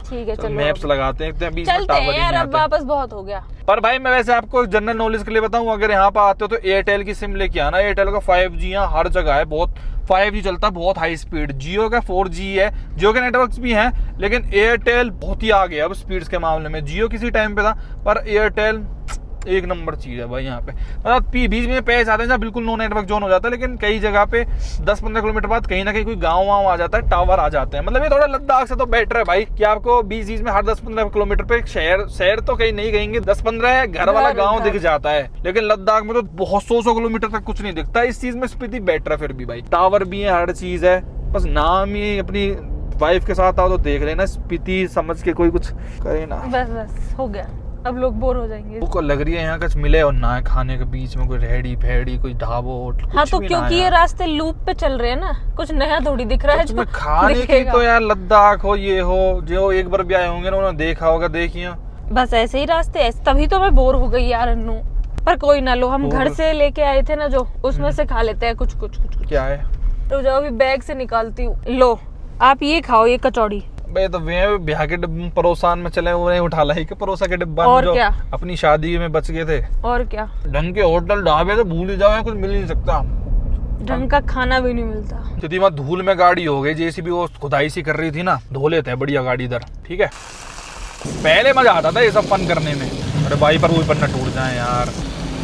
ठीक है चलो मैप्स लगाते हैं, चलते हैं यार, अब वापस बहुत हो गया। पर भाई मैं वैसे आपको जनरल नॉलेज के लिए बताऊं, अगर यहाँ पर आते हो तो एयरटेल की सिम लेके आना। एयरटेल का 5G यहाँ हर जगह है, बहुत 5G चलता है, बहुत हाई स्पीड। जियो का 4G है, जियो के नेटवर्क्स भी हैं, लेकिन एयरटेल बहुत ही आगे है अब स्पीड्स के मामले में। जियो किसी टाइम पे था, पर एयरटेल एक नंबर चीज है भाई यहाँ पे। मतलब बीच में पैच आते हैं जहाँ बिल्कुल नो नेटवर्क जोन हो जाता है, लेकिन कई जगह पे 10-15 किलोमीटर बाद कहीं ना कहीं कोई गाँव आ जाता है, टावर आ जाते हैं। मतलब ये थोड़ा लद्दाख से तो बेटर है भाई कि आपको बीच में हर 10-15 किलोमीटर पे शहर तो कहीं नहीं कहेंगे, 10-15 घर वाला गाँव दिख जाता है। लेकिन लद्दाख में तो बहुत 100 किलोमीटर तक कुछ नहीं दिखता। इस चीज में स्पीति बेटर है। फिर भी भाई टावर भी है, हर चीज है, बस नाम ही अपनी वाइफ के साथ आओ तो देख लेना, स्पीति समझ के कोई कुछ करे ना। बस बस हो गया, अब लोग बोर हो जाएंगे। को लग रही है यहाँ कुछ मिले और ना है खाने के बीच में, कोई रेहड़ी फेड़ी, कोई ढाबो होटल। हाँ तो क्योंकि ये रास्ते लूप पे चल रहे हैं ना, कुछ नया थोड़ी दिख रहा है जो खाने की तो यार लद्दाख हो ये हो, जो एक बार भी आए होंगे ना उन्होंने देखा होगा, देखिए बस ऐसे ही रास्ते ऐसे, तभी तो मैं बोर हो गई यार अन्नू। पर कोई ना, लो हम घर से लेके आए थे ना जो, उसमें से खा लेते हैं कुछ कुछ कुछ कुछ। क्या है? तो जो अभी बैग से निकालती हूँ, लो आप ये खाओ, ये कचौड़ी। भाई तो वे ब्याह के परोसान में चले हुए उठा लाई के परोसा के डिब्बा में, जो क्या? अपनी शादी में बच गए थे। और क्या, ढंग के होटल ढाबे तो भूल ही जाओ, कुछ मिल ही नहीं सकता, ढंग का खाना भी नहीं मिलता। क्योंकि वहाँ धूल में गाड़ी हो गई, जेसीबी वो खुदाई सी कर रही थी ना, धो लेते हैं बढ़िया गाड़ी इधर। ठीक है, पहले मजा आता था ये सब फन करने में। अरे भाई पर वो पन्ना टूट जाए यार,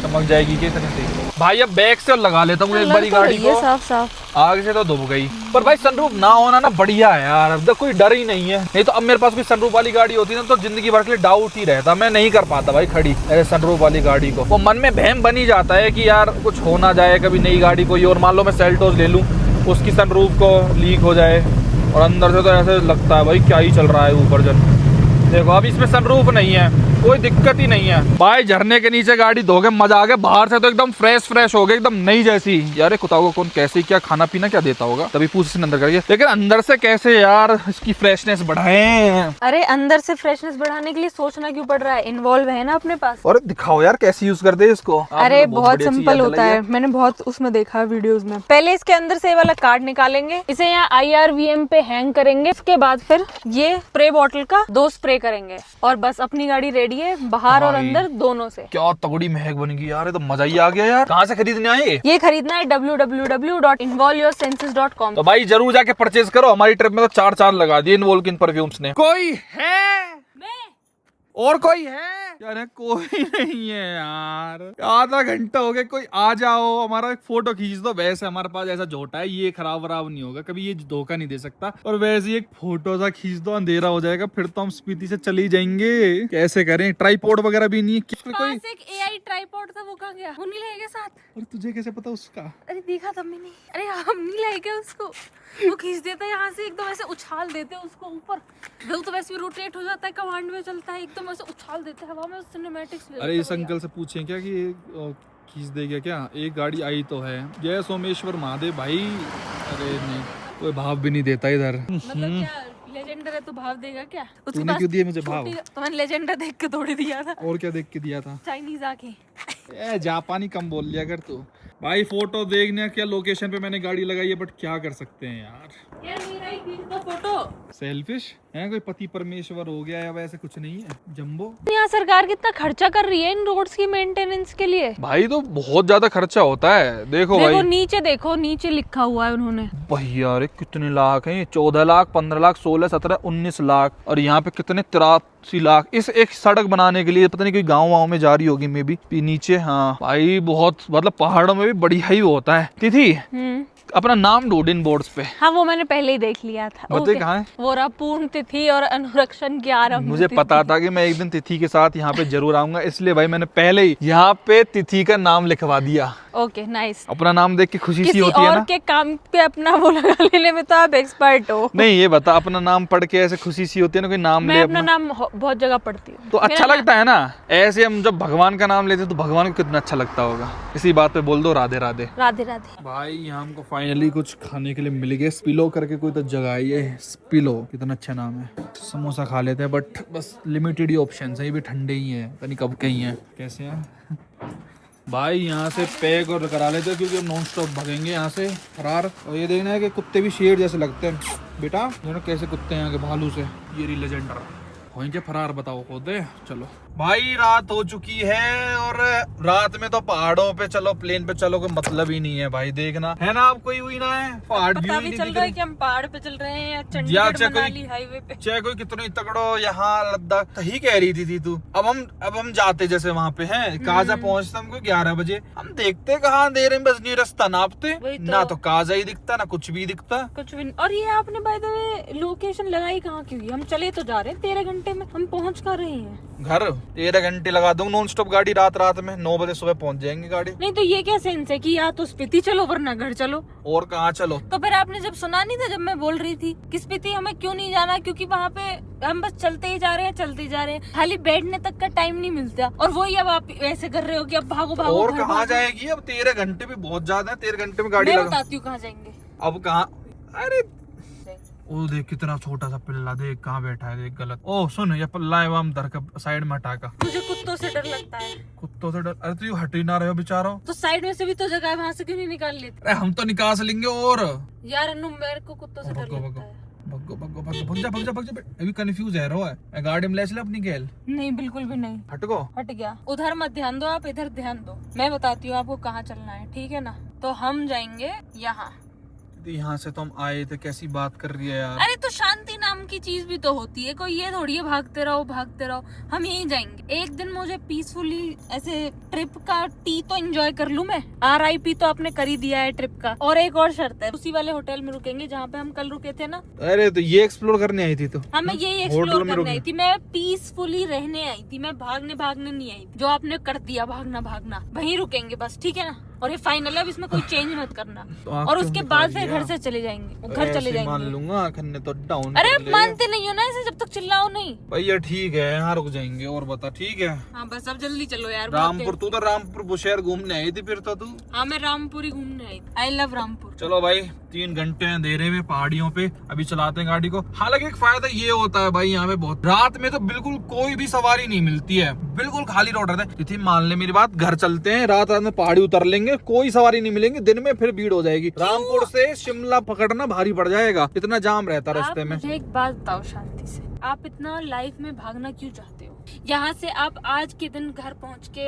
चमक जाएगी कि इतने से। भाई अब बैग से लगा लेता हूँ एक बारी गाड़ी को, साफ साफ आगे से तो धुप गई। पर भाई सनरूफ ना होना ना बढ़िया है यार, अब कोई डर ही नहीं है। नहीं तो अब मेरे पास कोई सनरूफ वाली गाड़ी होती ना तो जिंदगी भर के लिए डाउट ही रहता, मैं नहीं कर पाता भाई खड़ी ऐसे सनरूफ वाली गाड़ी को। वो मन में बहम बन ही जाता है कि यार कुछ हो ना जाए कभी नई गाड़ी कोई, और मान लो मैं सेल्टोस ले लूँ, उसकी सनरूफ को लीक हो जाए, और अंदर से तो ऐसे लगता है भाई क्या ही चल रहा है ऊपर जन। देखो अब इसमें सनरूफ नहीं है, कोई दिक्कत ही नहीं है भाई। झरने के नीचे गाड़ी धोके मजा आ गया, बाहर से तो एकदम फ्रेश हो गई, एकदम नई जैसी। यार कुत्ता को कौन कैसे क्या खाना पीना क्या देता होगा, तभी पूछ से अंदर करके, लेकिन अंदर से कैसे यार इसकी फ्रेशनेस बढ़ाएं। अरे अंदर से फ्रेशनेस बढ़ाने के लिए सोचना क्यों पड़ रहा है, इन्वॉल्व है ना अपने पास। और दिखाओ यार कैसे यूज करते हैं इसको। अरे बहुत सिंपल होता है, मैंने बहुत उसमें देखा है वीडियोस में। पहले इसके अंदर से ये वाला कार्ड निकालेंगे, इसे यहाँ IRVM पे हैंग करेंगे, उसके बाद फिर ये स्प्रे बॉटल का 2 स्प्रे करेंगे और बस अपनी गाड़ी रेडी है, बाहर और अंदर दोनों से। क्या तगड़ी महक बन गई यार, ये तो मजा ही आ गया यार। कहाँ से खरीदने आए? ये खरीदना है www.involveyoursenses.com। तो भाई जरूर जाके परचेज करो, हमारी ट्रिप में तो 4 चांद लगा दिए इन्वॉल्व किन परफ्यूम्स ने। कोई है? और कोई है? यार कोई नहीं है यार, आधा घंटा हो गया, कोई आ जाओ हमारा एक फोटो खींच दो। वैसे हमारे पास ऐसा झोटा है, ये खराब वराब नहीं होगा कभी, ये धोखा नहीं दे सकता। और वैसे ही एक फोटो सा खींच दो, अंधेरा हो जाएगा फिर तो हम स्पीति से चली जाएंगे। कैसे करें? ट्राइपॉड वगैरह भी नहीं है। कोई एक AI ट्राइपॉड था, वो कहाँ गया? वो नहीं लाएगा साथ? और तुझे कैसे पता उसका? अरे देखा तब मैंने, अरे हम नहीं लाएगा उसको, वो खींच देता है यहाँ से, एकदम ऐसे उछाल देते हैं उसको ऊपर, वो तो वैसे भी रोटेट हो जाता है, कमांड में चलता है, एकदम ऐसे उछाल देते हैं हवा में, सिनेमैटिक्स। अरे इस अंकल से पूछें क्या कि खींच देगा क्या? एक गाड़ी आई तो है, जय सोमेश्वर महादेव भाई। अरे नहीं, कोई भाव भी नहीं देता इधर। मतलब क्या लेजेंडर है तो भाव देगा क्या? तूने क्यों दिए मुझे भाव? तो मैंने लेजेंडर देख के थोड़ी दिया था। और क्या देख के दिया था? चाइनीज आके। जापानी कम बोल लिया कर तू। भाई फोटो देखने क्या लोकेशन पे मैंने गाड़ी लगाई है, बट क्या कर सकते हैं यार मेरा ही खींच दो फोटो। सेल्फिश है, कोई पति परमेश्वर हो गया या वैसे कुछ नहीं है। जंबो यहाँ सरकार कितना खर्चा कर रही है इन रोड्स की मेंटेनेंस के लिए। भाई तो बहुत ज्यादा खर्चा होता है। देखो भाई नीचे देखो, नीचे लिखा हुआ है उन्होंने। भैया अरे कितने लाख हैं? 14 लाख, 15 लाख, 16, 17, 19 लाख। और यहाँ पे कितने 83 लाख इस एक सड़क बनाने के लिए। पता नहीं कोई गाँव में जा रही होगी मे बी नीचे। हाँ भाई बहुत, मतलब पहाड़ों में भी बढ़िया ही होता है। तिथि अपना नाम ढूंढ इन बोर्ड्स पे। हाँ वो मैंने पहले ही देख लिया था। बता कहाँ है? वो रहा पूर्ण तिथि और अनुरक्षण की आरंभ। मुझे पता था कि मैं एक दिन तिथि के साथ यहाँ पे जरूर आऊंगा, इसलिए भाई मैंने पहले ही यहाँ पे तिथि का नाम लिखवा दिया। Okay nice. अपना नाम देख के खुशी सी होती है ना। के काम पे अपना वो लगा लेने में तो आप एक्सपर्ट हो। नहीं ये बता, अपना नाम पढ़ के ऐसे खुशी सी होती है ना, कोई नाम ले अपना नाम बहुत जगह पढ़ती हूँ तो अच्छा लगता है ना। ऐसे हम जब भगवान का नाम लेते हैं तो भगवान को कितना अच्छा लगता होगा। इसी बात पे बोल दो राधे राधे। राधे राधे। भाई यहाँ हमको फाइनली कुछ खाने के लिए मिल गया। स्पिलो करके कोई तो जगह है ये, स्पिलो, कितना अच्छा नाम है। समोसा खा लेते हैं, बट बस लिमिटेड ही ऑप्शन है, ये भी ठंडे ही है, पता नहीं कब के ही है। कैसे हैं भाई? यहाँ से पैक और करा लेते हैं क्योंकि हम नॉन स्टॉप भागेंगे यहाँ से फरार। और ये देखना है कि कुत्ते भी शेर जैसे लगते हैं बेटा, देखो कैसे कुत्ते हैं यहाँ के भालू से। ये री लेजेंडर होंगे फरार, बताओ होते। चलो भाई रात हो चुकी है, और रात में तो पहाड़ों पे चलो, प्लेन पे चलो, कोई मतलब ही नहीं है भाई। देखना है ना, आप कोई हुई ना है, पहाड़ व्यू ही नहीं चल दिख रहा है रहे कि हम पहाड़ पे चल रहे हैं या चंडीगढ़ मनाली हाईवे पे। चाहे कोई कितनी तगड़ो यहाँ लद्दाख तो ही कह रही थी तू। अब हम जाते जैसे वहाँ पे हैं, काजा पहुँचते हमको 11 बजे, हम देखते कहाँ दे रहे बस नहीं रास्ता नापते ना, तो काजा ही दिखता ना कुछ भी दिखता। कुछ भी। और ये आपने बाय द वे लोकेशन लगाई कहाँ की हुई? हम चले तो जा रहे हैं 13 घंटे में, हम पहुँच कर रहे हैं घर। 13 घंटे लगा दूं नॉन स्टॉप गाड़ी, रात में 9 बजे सुबह पहुंच जाएंगे गाड़ी। नहीं तो ये क्या सेंस है कि या तो स्पीति चलो वरना घर चलो। और कहाँ चलो? तो फिर आपने जब सुना नहीं था जब मैं बोल रही थी कि स्पीति हमें क्यों नहीं जाना, क्योंकि वहाँ पे हम बस चलते ही जा रहे हैं, खाली बैठने तक का टाइम नहीं मिलता। और वही अब आप ऐसे कर रहे हो कि अब भागो भागो। और कहाँ जाएगी अब? 13 घंटे भी बहुत ज्यादा है, 13 घंटे में गाड़ी मैं लगा। बताती हूँ कहाँ जाएंगे। अब कहाँ? अरे वो देख कितना छोटा सा पिल्ला, देख कहाँ बैठा है, देख गलत। ओ सुन, ये पल्ला है हम धर का साइड में हटा का। मुझे कुत्तों से डर लगता है। कुत्तों से डर? अरे तू हट ही ना रहे हो बेचारो। तो साइड में से भी तो जगह है, वहाँ से क्यों नहीं निकाल लेते? अरे हम तो निकाल लेंगे। और यार अनु मेरे को कुत्तों से डर लगता है। भगो भगो भगो, भग जा। अभी कंफ्यूज है रो है, गाड़ी में ले चले अपनी गेल। नहीं बिल्कुल भी नहीं। हट गो। हट गया। उधर मत ध्यान दो, आप इधर ध्यान दो। मैं बताती हूँ आपको कहाँ चलना है, ठीक है ना? तो हम जाएंगे यहाँ। यहाँ से तो हम आए थे, कैसी बात कर रही है यार। अरे तो शांति नाम की चीज भी तो होती है, कोई ये थोड़ी है भागते रहो। हम यहीं जाएंगे। एक दिन मुझे पीसफुली ऐसे ट्रिप का टी तो एंजॉय कर लूं मैं। RIP तो आपने कर ही दिया है ट्रिप का। और एक और शर्त है, उसी वाले होटल में रुकेंगे जहाँ पे हम कल रुके थे ना। अरे तो ये एक्सप्लोर करने आई थी? तो हाँ मैं यही एक्सप्लोर करने आई थी। मैं पीसफुली रहने आई थी, मैं भागने नहीं आई थी। जो आपने कर दिया भागना, वहीं रुकेंगे बस, ठीक है ना? और ये फाइनल है, अब इसमें कोई चेंज मत करना। तो और उसके बाद फिर घर से चले जाएंगे, घर चले जाएंगे। मान लूंगा खन्ने तो डाउन। अरे आप मानते नहीं हो ना ऐसे, जब तक चिल्लाओ नहीं। भैया ठीक है, यहाँ रुक जाएंगे। और बता, ठीक है? हाँ बस अब जल्दी चलो यार। रामपुर, तू तो रामपुर बुशहर घूमने आई थी फिर तो तू। हाँ मैं रामपुर ही घूमने आई। I love Rampur. चलो भाई, 3 घंटे अंधेरे में पहाड़ियों पे अभी चलाते हैं गाड़ी को। हालांकि एक फायदा ये होता है भाई यहाँ पे बहुत, रात में तो बिल्कुल कोई भी सवारी नहीं मिलती है, बिल्कुल खाली रोड रहता है। तिथि मान ले मेरी बात, घर चलते हैं, रात में पहाड़ी उतर लेंगे, कोई सवारी नहीं मिलेंगे। दिन में फिर भीड़ हो जाएगी। रामपुर से शिमला पकड़ना भारी पड़ जाएगा, इतना जाम रहता है रास्ते में। मुझे एक बात बताओ शांति से, आप इतना लाइफ में भागना क्यों चाहते हो? यहाँ से आप आज के दिन घर पहुँच के,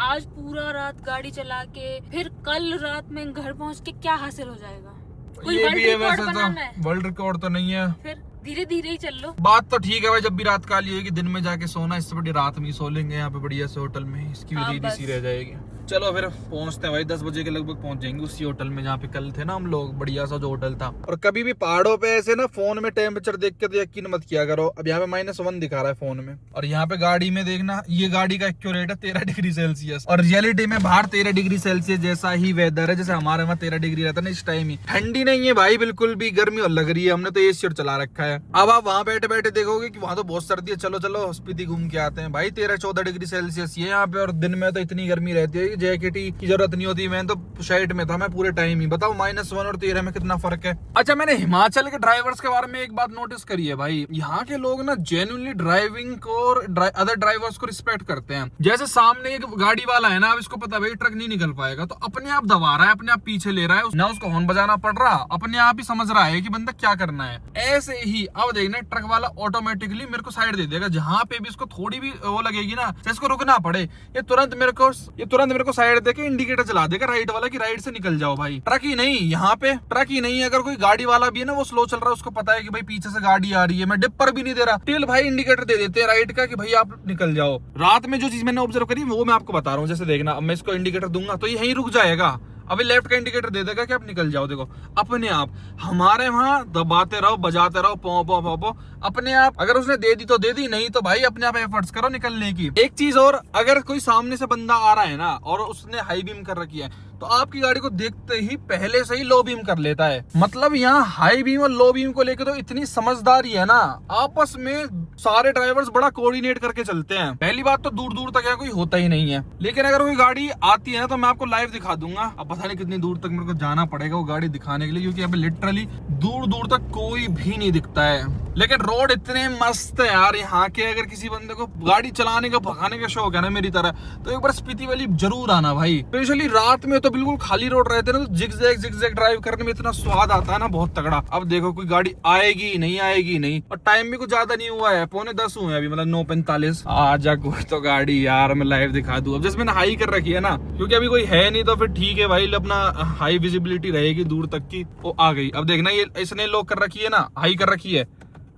आज पूरा रात गाड़ी चला के, फिर कल रात में घर पहुँच के क्या हासिल हो जाएगा? कोई ये भी है वर्ल्ड वैसे रिकॉर्ड बनाना है? तो वर्ल्ड रिकॉर्ड तो नहीं है। फिर धीरे धीरे ही चल लो। बात तो ठीक है भाई, जब भी रात काली होगी दिन में जाके सोना, इससे बड़ी रात में ही सो लेंगे यहाँ पे बढ़िया से होटल में, इसकी भी रीड सी रह जाएगी। चलो फिर पहुंचते हैं भाई, 10 बजे के लगभग पहुंच जाएंगे उसी होटल में जहाँ पे कल थे ना हम लोग, बढ़िया सा जो होटल था। और कभी भी पहाड़ों पे ऐसे ना फोन में टेम्परेचर देख के तो यकीन मत किया करो। अब यहाँ पे -1 दिखा रहा है फोन में, और यहाँ पे गाड़ी में देखना, ये गाड़ी का एक्यूरेट है 13 डिग्री सेल्सियस, और रियलिटी में बाहर 13 डिग्री सेल्सियस जैसा ही वेदर है जैसे हमारे वहाँ 13 डिग्री रहता है ना इस टाइम ही। ठंडी नहीं है भाई बिल्कुल भी, गर्मी और लग रही है। हमने तो AC चला रखा है। अब आप वहाँ बैठे बैठे देखोगे कि वहाँ तो बहुत सर्दी है। चलो स्पीति घूम के आते हैं भाई। 13-14 डिग्री सेल्सियस ये यहाँ पे, और दिन में तो इतनी गर्मी रहती है जैकेट की जरूरत नहीं होती। मैं तो शर्ट में था मैं पूरे टाइम ही। बताओ -1 और 13 में कितना फर्क है। अच्छा, मैंने हिमाचल के ड्राइवर्स के बारे में एक बात नोटिस करी है भाई, यहाँ के लोग ना जेन्युइनली ड्राइविंग को और अदर ड्राइवर्स को रिस्पेक्ट करते हैं। जैसे सामने एक गाड़ी वाला है ना, अब इसको पता है भाई ट्रक नहीं निकल पाएगा, तो अपने आप दबा रहा है, अपने आप पीछे ले रहा है, ना उसको हॉर्न बजाना पड़ रहा, अपने आप ही समझ रहा है कि बंदा क्या करना है। ऐसे ही अब देखना, ट्रक वाला ऑटोमेटिकली मेरे को साइड दे देगा, जहां पे भी इसको थोड़ी भी वो लगेगी ना, इसको रुकना पड़े, ये तुरंत मेरे को साइड देके इंडिकेटर चला देगा राइट वाला कि राइट से निकल जाओ भाई। ट्रक ही नहीं, यहाँ पे ट्रक ही नहीं, अगर कोई गाड़ी वाला भी है ना वो स्लो चल रहा है, उसको पता है कि भाई पीछे से गाड़ी आ रही है, मैं डिप पर भी नहीं दे रहा, टिल भाई इंडिकेटर दे देते हैं राइट का कि भाई आप निकल जाओ। रात में जो चीज मैंने ऑब्जर्व करी वो मैं आपको बता रहा हूँ। जैसे देखना, अब मैं इसको इंडिकेटर दूंगा तो यहीं रुक जाएगा, अभी लेफ्ट का इंडिकेटर दे देगा कि आप निकल जाओ। देखो अपने आप, हमारे वहां दबाते रहो, बजाते रहो, पो पो पो पो, अपने आप। अगर उसने दे दी तो दे दी, नहीं तो भाई अपने आप एफर्ट्स करो निकलने की। एक चीज और, अगर कोई सामने से बंदा आ रहा है ना और उसने हाई बीम कर रखी है, तो आपकी गाड़ी को देखते ही पहले से ही लो बीम कर लेता है। मतलब यहाँ हाई बीम और लो बीम को लेकर तो इतनी समझदारी है ना, आपस में सारे ड्राइवर्स बड़ा कोऑर्डिनेट करके चलते हैं। पहली बात तो दूर दूर तक यहाँ कोई होता ही नहीं है, लेकिन अगर कोई गाड़ी आती है ना तो मैं आपको लाइव दिखा दूंगा। अब पता नहीं कितनी दूर तक मेरे को जाना पड़ेगा वो गाड़ी दिखाने के लिए, क्योंकि यहाँ पे लिटरली दूर दूर तक कोई भी नहीं दिखता है। लेकिन रोड इतने मस्त है यार यहाँ के, अगर किसी बंदे को गाड़ी चलाने का भगाने का शौक है ना मेरी तरह, तो एक बार स्पीति वैली जरूर आना भाई। स्पेशली रात में तो बिल्कुल खाली रोड रहते हैं ना, तो जिगजैग ड्राइव करने में इतना स्वाद आता है ना, बहुत तगड़ा। अब देखो कोई गाड़ी आएगी नहीं, और टाइम भी कुछ ज्यादा नहीं हुआ है, 9:45 हुए अभी, मतलब 9:45। आजा कोई तो गाड़ी यार, मैं लाइव दिखा दूं। अब जैसे मैंने हाई कर रखी है ना, क्योंकि अभी कोई है नहीं तो फिर ठीक है भाई, अपना हाई विजिबिलिटी रहेगी दूर तक की। वो आ गई, अब देखना ये इसने लॉक कर रखी है ना, हाई कर रखी है।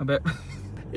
अबे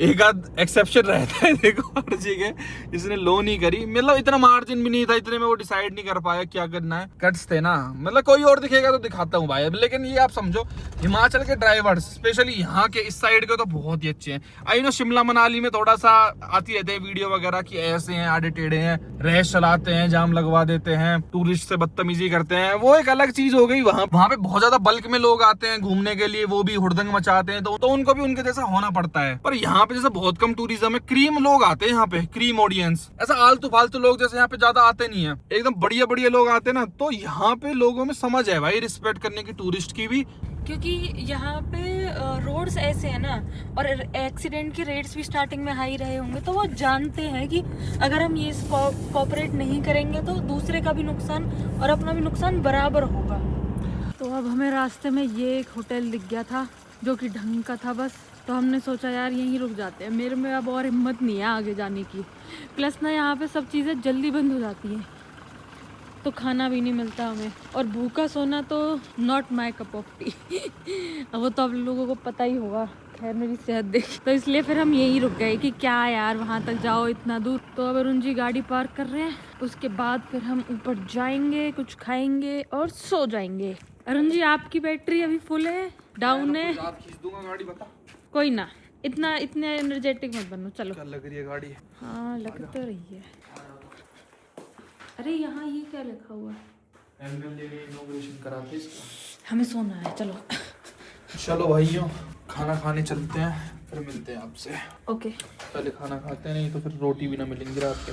एक आध एक्सेप्शन रहता है देखो हर जगह। इसने लो नहीं करी, मतलब इतना मार्जिन भी नहीं था, इतने में वो डिसाइड नहीं कर पाया क्या करना है। कट्स थे ना, मतलब कोई और दिखेगा तो दिखाता हूँ भाई। लेकिन ये आप समझो हिमाचल के ड्राइवर्स स्पेशली यहाँ के इस साइड के तो बहुत ही अच्छे हैं। आई नो शिमला मनाली में थोड़ा सा आती रहते हैं वीडियो वगैरह की ऐसे हैं, आड़े टेढ़े हैं, रैश चलाते हैं, जाम लगवा देते हैं, टूरिस्ट से बदतमीजी करते हैं, वो एक अलग चीज हो गई। वहाँ पे बहुत ज्यादा बल्क में लोग आते हैं घूमने के लिए, वो भी हुड़दंग मचाते हैं, तो उनको भी उनके जैसा होना पड़ता है। पर यहाँ पे जैसे बहुत कम टूरिज्म है, क्रीम लोग आते हैं यहाँ पे, क्रीम ऑडियंस। ऐसा आलतू फालतू लोग जैसे यहाँ पे ज्यादा आते नहीं है, एकदम बढ़िया बढ़िया लोग आते हैं ना। तो यहाँ पे लोगों में समझ है भाई रिस्पेक्ट करने की टूरिस्ट की भी, क्योंकि यहाँ पे रोड्स ऐसे है ना, और एक्सीडेंट के रेट्स भी स्टार्टिंग में हाई रहे होंगे, तो वो जानते हैं कि अगर हम ये कोऑपरेट नहीं करेंगे तो दूसरे का भी नुकसान और अपना भी नुकसान बराबर होगा। तो अब हमें रास्ते में ये एक होटल दिख गया था जो कि ढंग का था बस, तो हमने सोचा यार यहीं रुक जाते हैं। मेरे में अब और हिम्मत नहीं है आगे जाने की। प्लस ना यहाँ पे सब चीज़ें जल्दी बंद हो जाती हैं, तो खाना भी नहीं मिलता हमें, और भूखा सोना तो not my cup of T. वो तो आप लोगों को पता ही होगा, खैर मेरी सेहत देखी, तो इसलिए फिर हम यहीं रुक गए कि क्या यार वहाँ तक जाओ इतना दूर। तो अब अरुण जी गाड़ी पार्क कर रहे हैं, उसके बाद फिर हम ऊपर जाएंगे, कुछ खाएंगे और सो जाएंगे। अरुण जी आपकी बैटरी अभी फुल है, डाउन है? खींच दूंगा गाड़ी, बता। कोई ना, इतने एनर्जेटिक मत बनो। चलो क्या लग रही है गाड़ी? हाँ लग तो रही है। अरे यहाँ ये क्या लिखा हुआ है? इनॉग्रेशन कराते इसका। हमें सोना है, चलो। चलो भाइयों खाना खाने चलते हैं, फिर मिलते हैं आपसे। ओके। पहले खाना खाते हैं, नहीं तो फिर रोटी भी ना मिलेंगी रात के।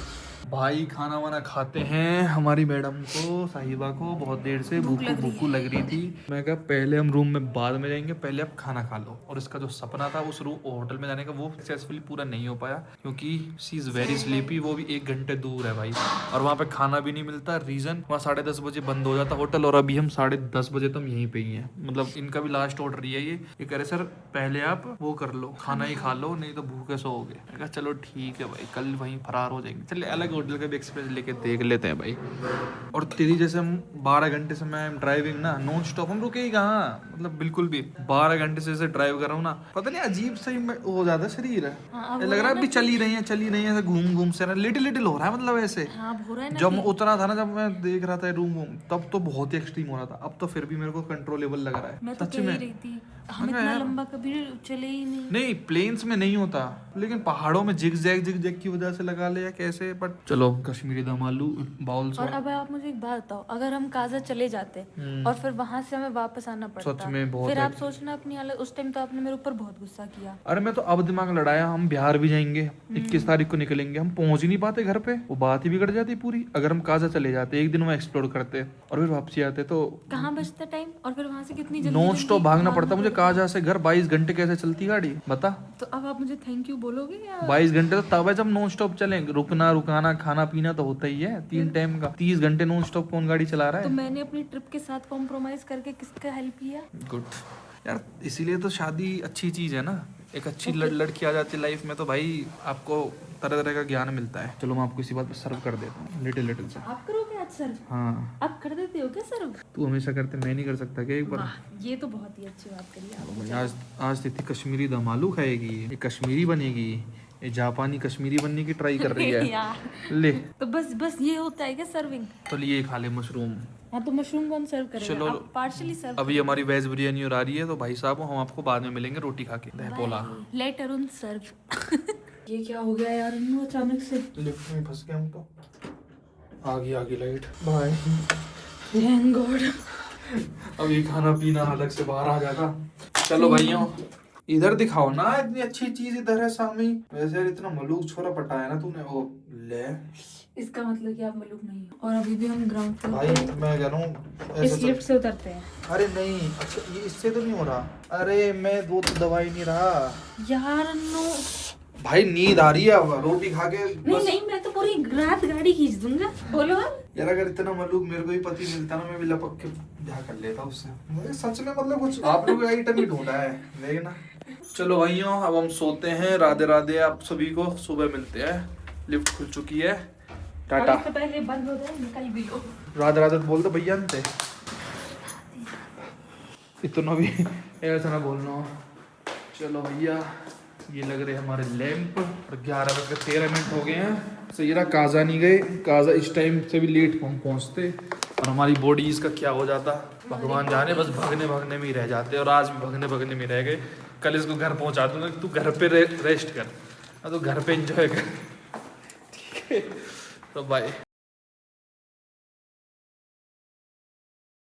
भाई खाना वाना खाते हैं। हमारी मैडम को, साहिबा को बहुत देर से भूख लग रही थी। मैं कहा पहले हम रूम में बाद में जाएंगे, पहले आप खाना खा लो। और इसका जो सपना था उस होटल में जाने का, वो सक्सेसफुली पूरा नहीं हो पाया क्योंकि शी इज़ वेरी स्लीपी। वो भी 1 घंटे दूर है भाई, और वहाँ पे खाना भी नहीं मिलता। रीज़न वहाँ 10:30 बजे बंद हो जाता होटल, और अभी हम 10:30 बजे तो हम यहीं पे ही हैं। मतलब इनका भी लास्ट ऑर्डर ही है ये कह रहे सर पहले आप वो कर लो, खाना ही खा लो, नहीं तो भूखे सोओगे। मैं कहा चलो ठीक है भाई, कल वहीं फरार हो जाएंगे। चलिए अलग होटल का भी एक्सपीरियंस लेके देख लेते हैं भाई। और तेरी जैसे हम 12 घंटे से मैं ड्राइविंग ना नॉन स्टॉप, हम रुके ही कहाँ, मतलब बिल्कुल भी 12 घंटे से जैसे ड्राइव कर रहा हूँ ना, पता नहीं अजीब सा ही हो जाता शरीर है। लग रहा है अभी चल ही रही है ऐसे घूम से ना, लिटिल हो रहा है मतलब ऐसे। जब मैं उतरा था ना, जब मैं देख रहा था रूम तब तो बहुत ही एक्सट्रीम हो रहा था, अब तो फिर भी मेरे को कंट्रोलेबल लग रहा है सच में। हम इतना लंबा कभी चले ही नहीं प्लेन्स में नहीं होता, लेकिन पहाड़ों में जिग जैग की वजह से लगा ले या कैसे। बट चलो कश्मीरी दम आलू बाउल्स। और अब आप मुझे एक बात बताओ, अगर हम काजा चले जाते और फिर वहां से हमें वापस आना पड़ता, सच में बहुत फिर आप सोचना अपनी हालत। उस टाइम तो आपने मेरे ऊपर बहुत गुस्सा किया। अरे मैं तो अब दिमाग लड़ाया, हम बिहार भी जाएंगे, 21 तारीख को निकलेंगे, हम पहुंच ही नहीं पाते घर पे, वो बात ही बिगड़ जाती पूरी। अगर हम काजा चले जाते, एक दिन वहाँ एक्सप्लोर करते और फिर वापसी आते, तो कहाँ बचता टाइम, और फिर वहाँ से कितनी नॉन स्टॉप भागना पड़ता मुझे काजा से घर। 22 घंटे कैसे चलती गाड़ी बता। तो अब आप मुझे थैंक यू बोलोगे या? 22 घंटे तो तब है जब नॉन स्टॉप चलेंगे, रुकना खाना पीना तो होता ही है 3 टाइम का। 30 घंटे नॉन स्टॉप कौन गाड़ी चला रहा है? तो मैंने अपनी ट्रिप के साथ कॉम्प्रोमाइज करके किसका हेल्प किया? गुड यार, इसीलिए तो शादी अच्छी चीज है ना। एक अच्छी लड़की आ जाती है लाइफ में तो भाई आपको तरह तरह का ज्ञान मिलता है। चलो मैं आपको इसी बात पे सर्व कर देता हूँ लिटिल से। आप करोगे आज सर्व? हाँ आप कर देते हो क्या सर्व? तू हमेशा करते, मैं नहीं कर सकता क्या एक बार? ये तो बहुत ही अच्छी बात करी आपने। आज तिथि कश्मीरी दम आलू खाएगी, ये कश्मीरी बनेगी, ये जापानी कश्मीरी बनने की ट्राई कर रही है। ले तो बस ये होता है क्या सर्विंग? तो लिए खा ले मशरूम। हाँ तो मशरूम कौन सर्व करेगा? चलो आप पार्शियली सर्व। अभी हमारी वेज बिरयानी और आ रही है, तो भाई साहब हम आपको बाद में मिलेंगे रोटी खा के। बोला लेट अरुण सर्व। ये क्या हो गया यार अचानक से? लिफ्ट में फंस गए हम तो। आ गई लाइट। Bye thank God. अब ये खाना पीना अलग से बाहर आ जाएगा। चलो भाइयों इधर दिखाओ ना, इतनी अच्छी चीज इधर है सामने। वैसे यार इतना मलूक छोरा पटाया ना तूने। ओ ले, इसका मतलब कि आप मलूक नहीं हो। और अभी भी हम ग्राउंड फ्लोर भाई मैं कह रहा हूँ इस लिफ्ट से उतरते हैं। अरे नहीं, अच्छा ये इससे तो नहीं हो रहा। अरे मैं वो तो दवाई नहीं रहा यार। नो भाई नींद आ रही है रोटी खा के। नहीं मैं तो पूरी रात गाड़ी खींच दूंगा। बोलो यार, अगर इतना मलूक मेरे को ही पति मिलता ना, मैं भी लपक के ब्याह कर लेता उससे। मुझे सच में मतलब कुछ आप लोग आइटम ही ढूंढा है देखना। चलो भाइयों अब हम सोते हैं। राधे राधे आप सभी को, सुबह मिलते हैं। लिफ्ट खुल चुकी है, टाटा। इससे पहले बंद हो जाए, निकल भी लो। राधे राधे बोल दो भैया अंते, इतना भी ऐसा ना बोलना। चलो भैया ये लग रहे हमारे लैंप और 11:13 हो गए हैं। सही रहा काजा नहीं गए, काजा इस टाइम से भी लेट हम पहुंचते और हमारी बॉडी इसका क्या हो जाता भगवान जाने। बस भगने भगने में ही रह जाते और आज भी भगने भगने में रह गए। कल इसको घर पहुंचा दूंगा, तू घर पे रेस्ट कर, तो घर पे एंजॉय कर, ठीक है। तो बाय।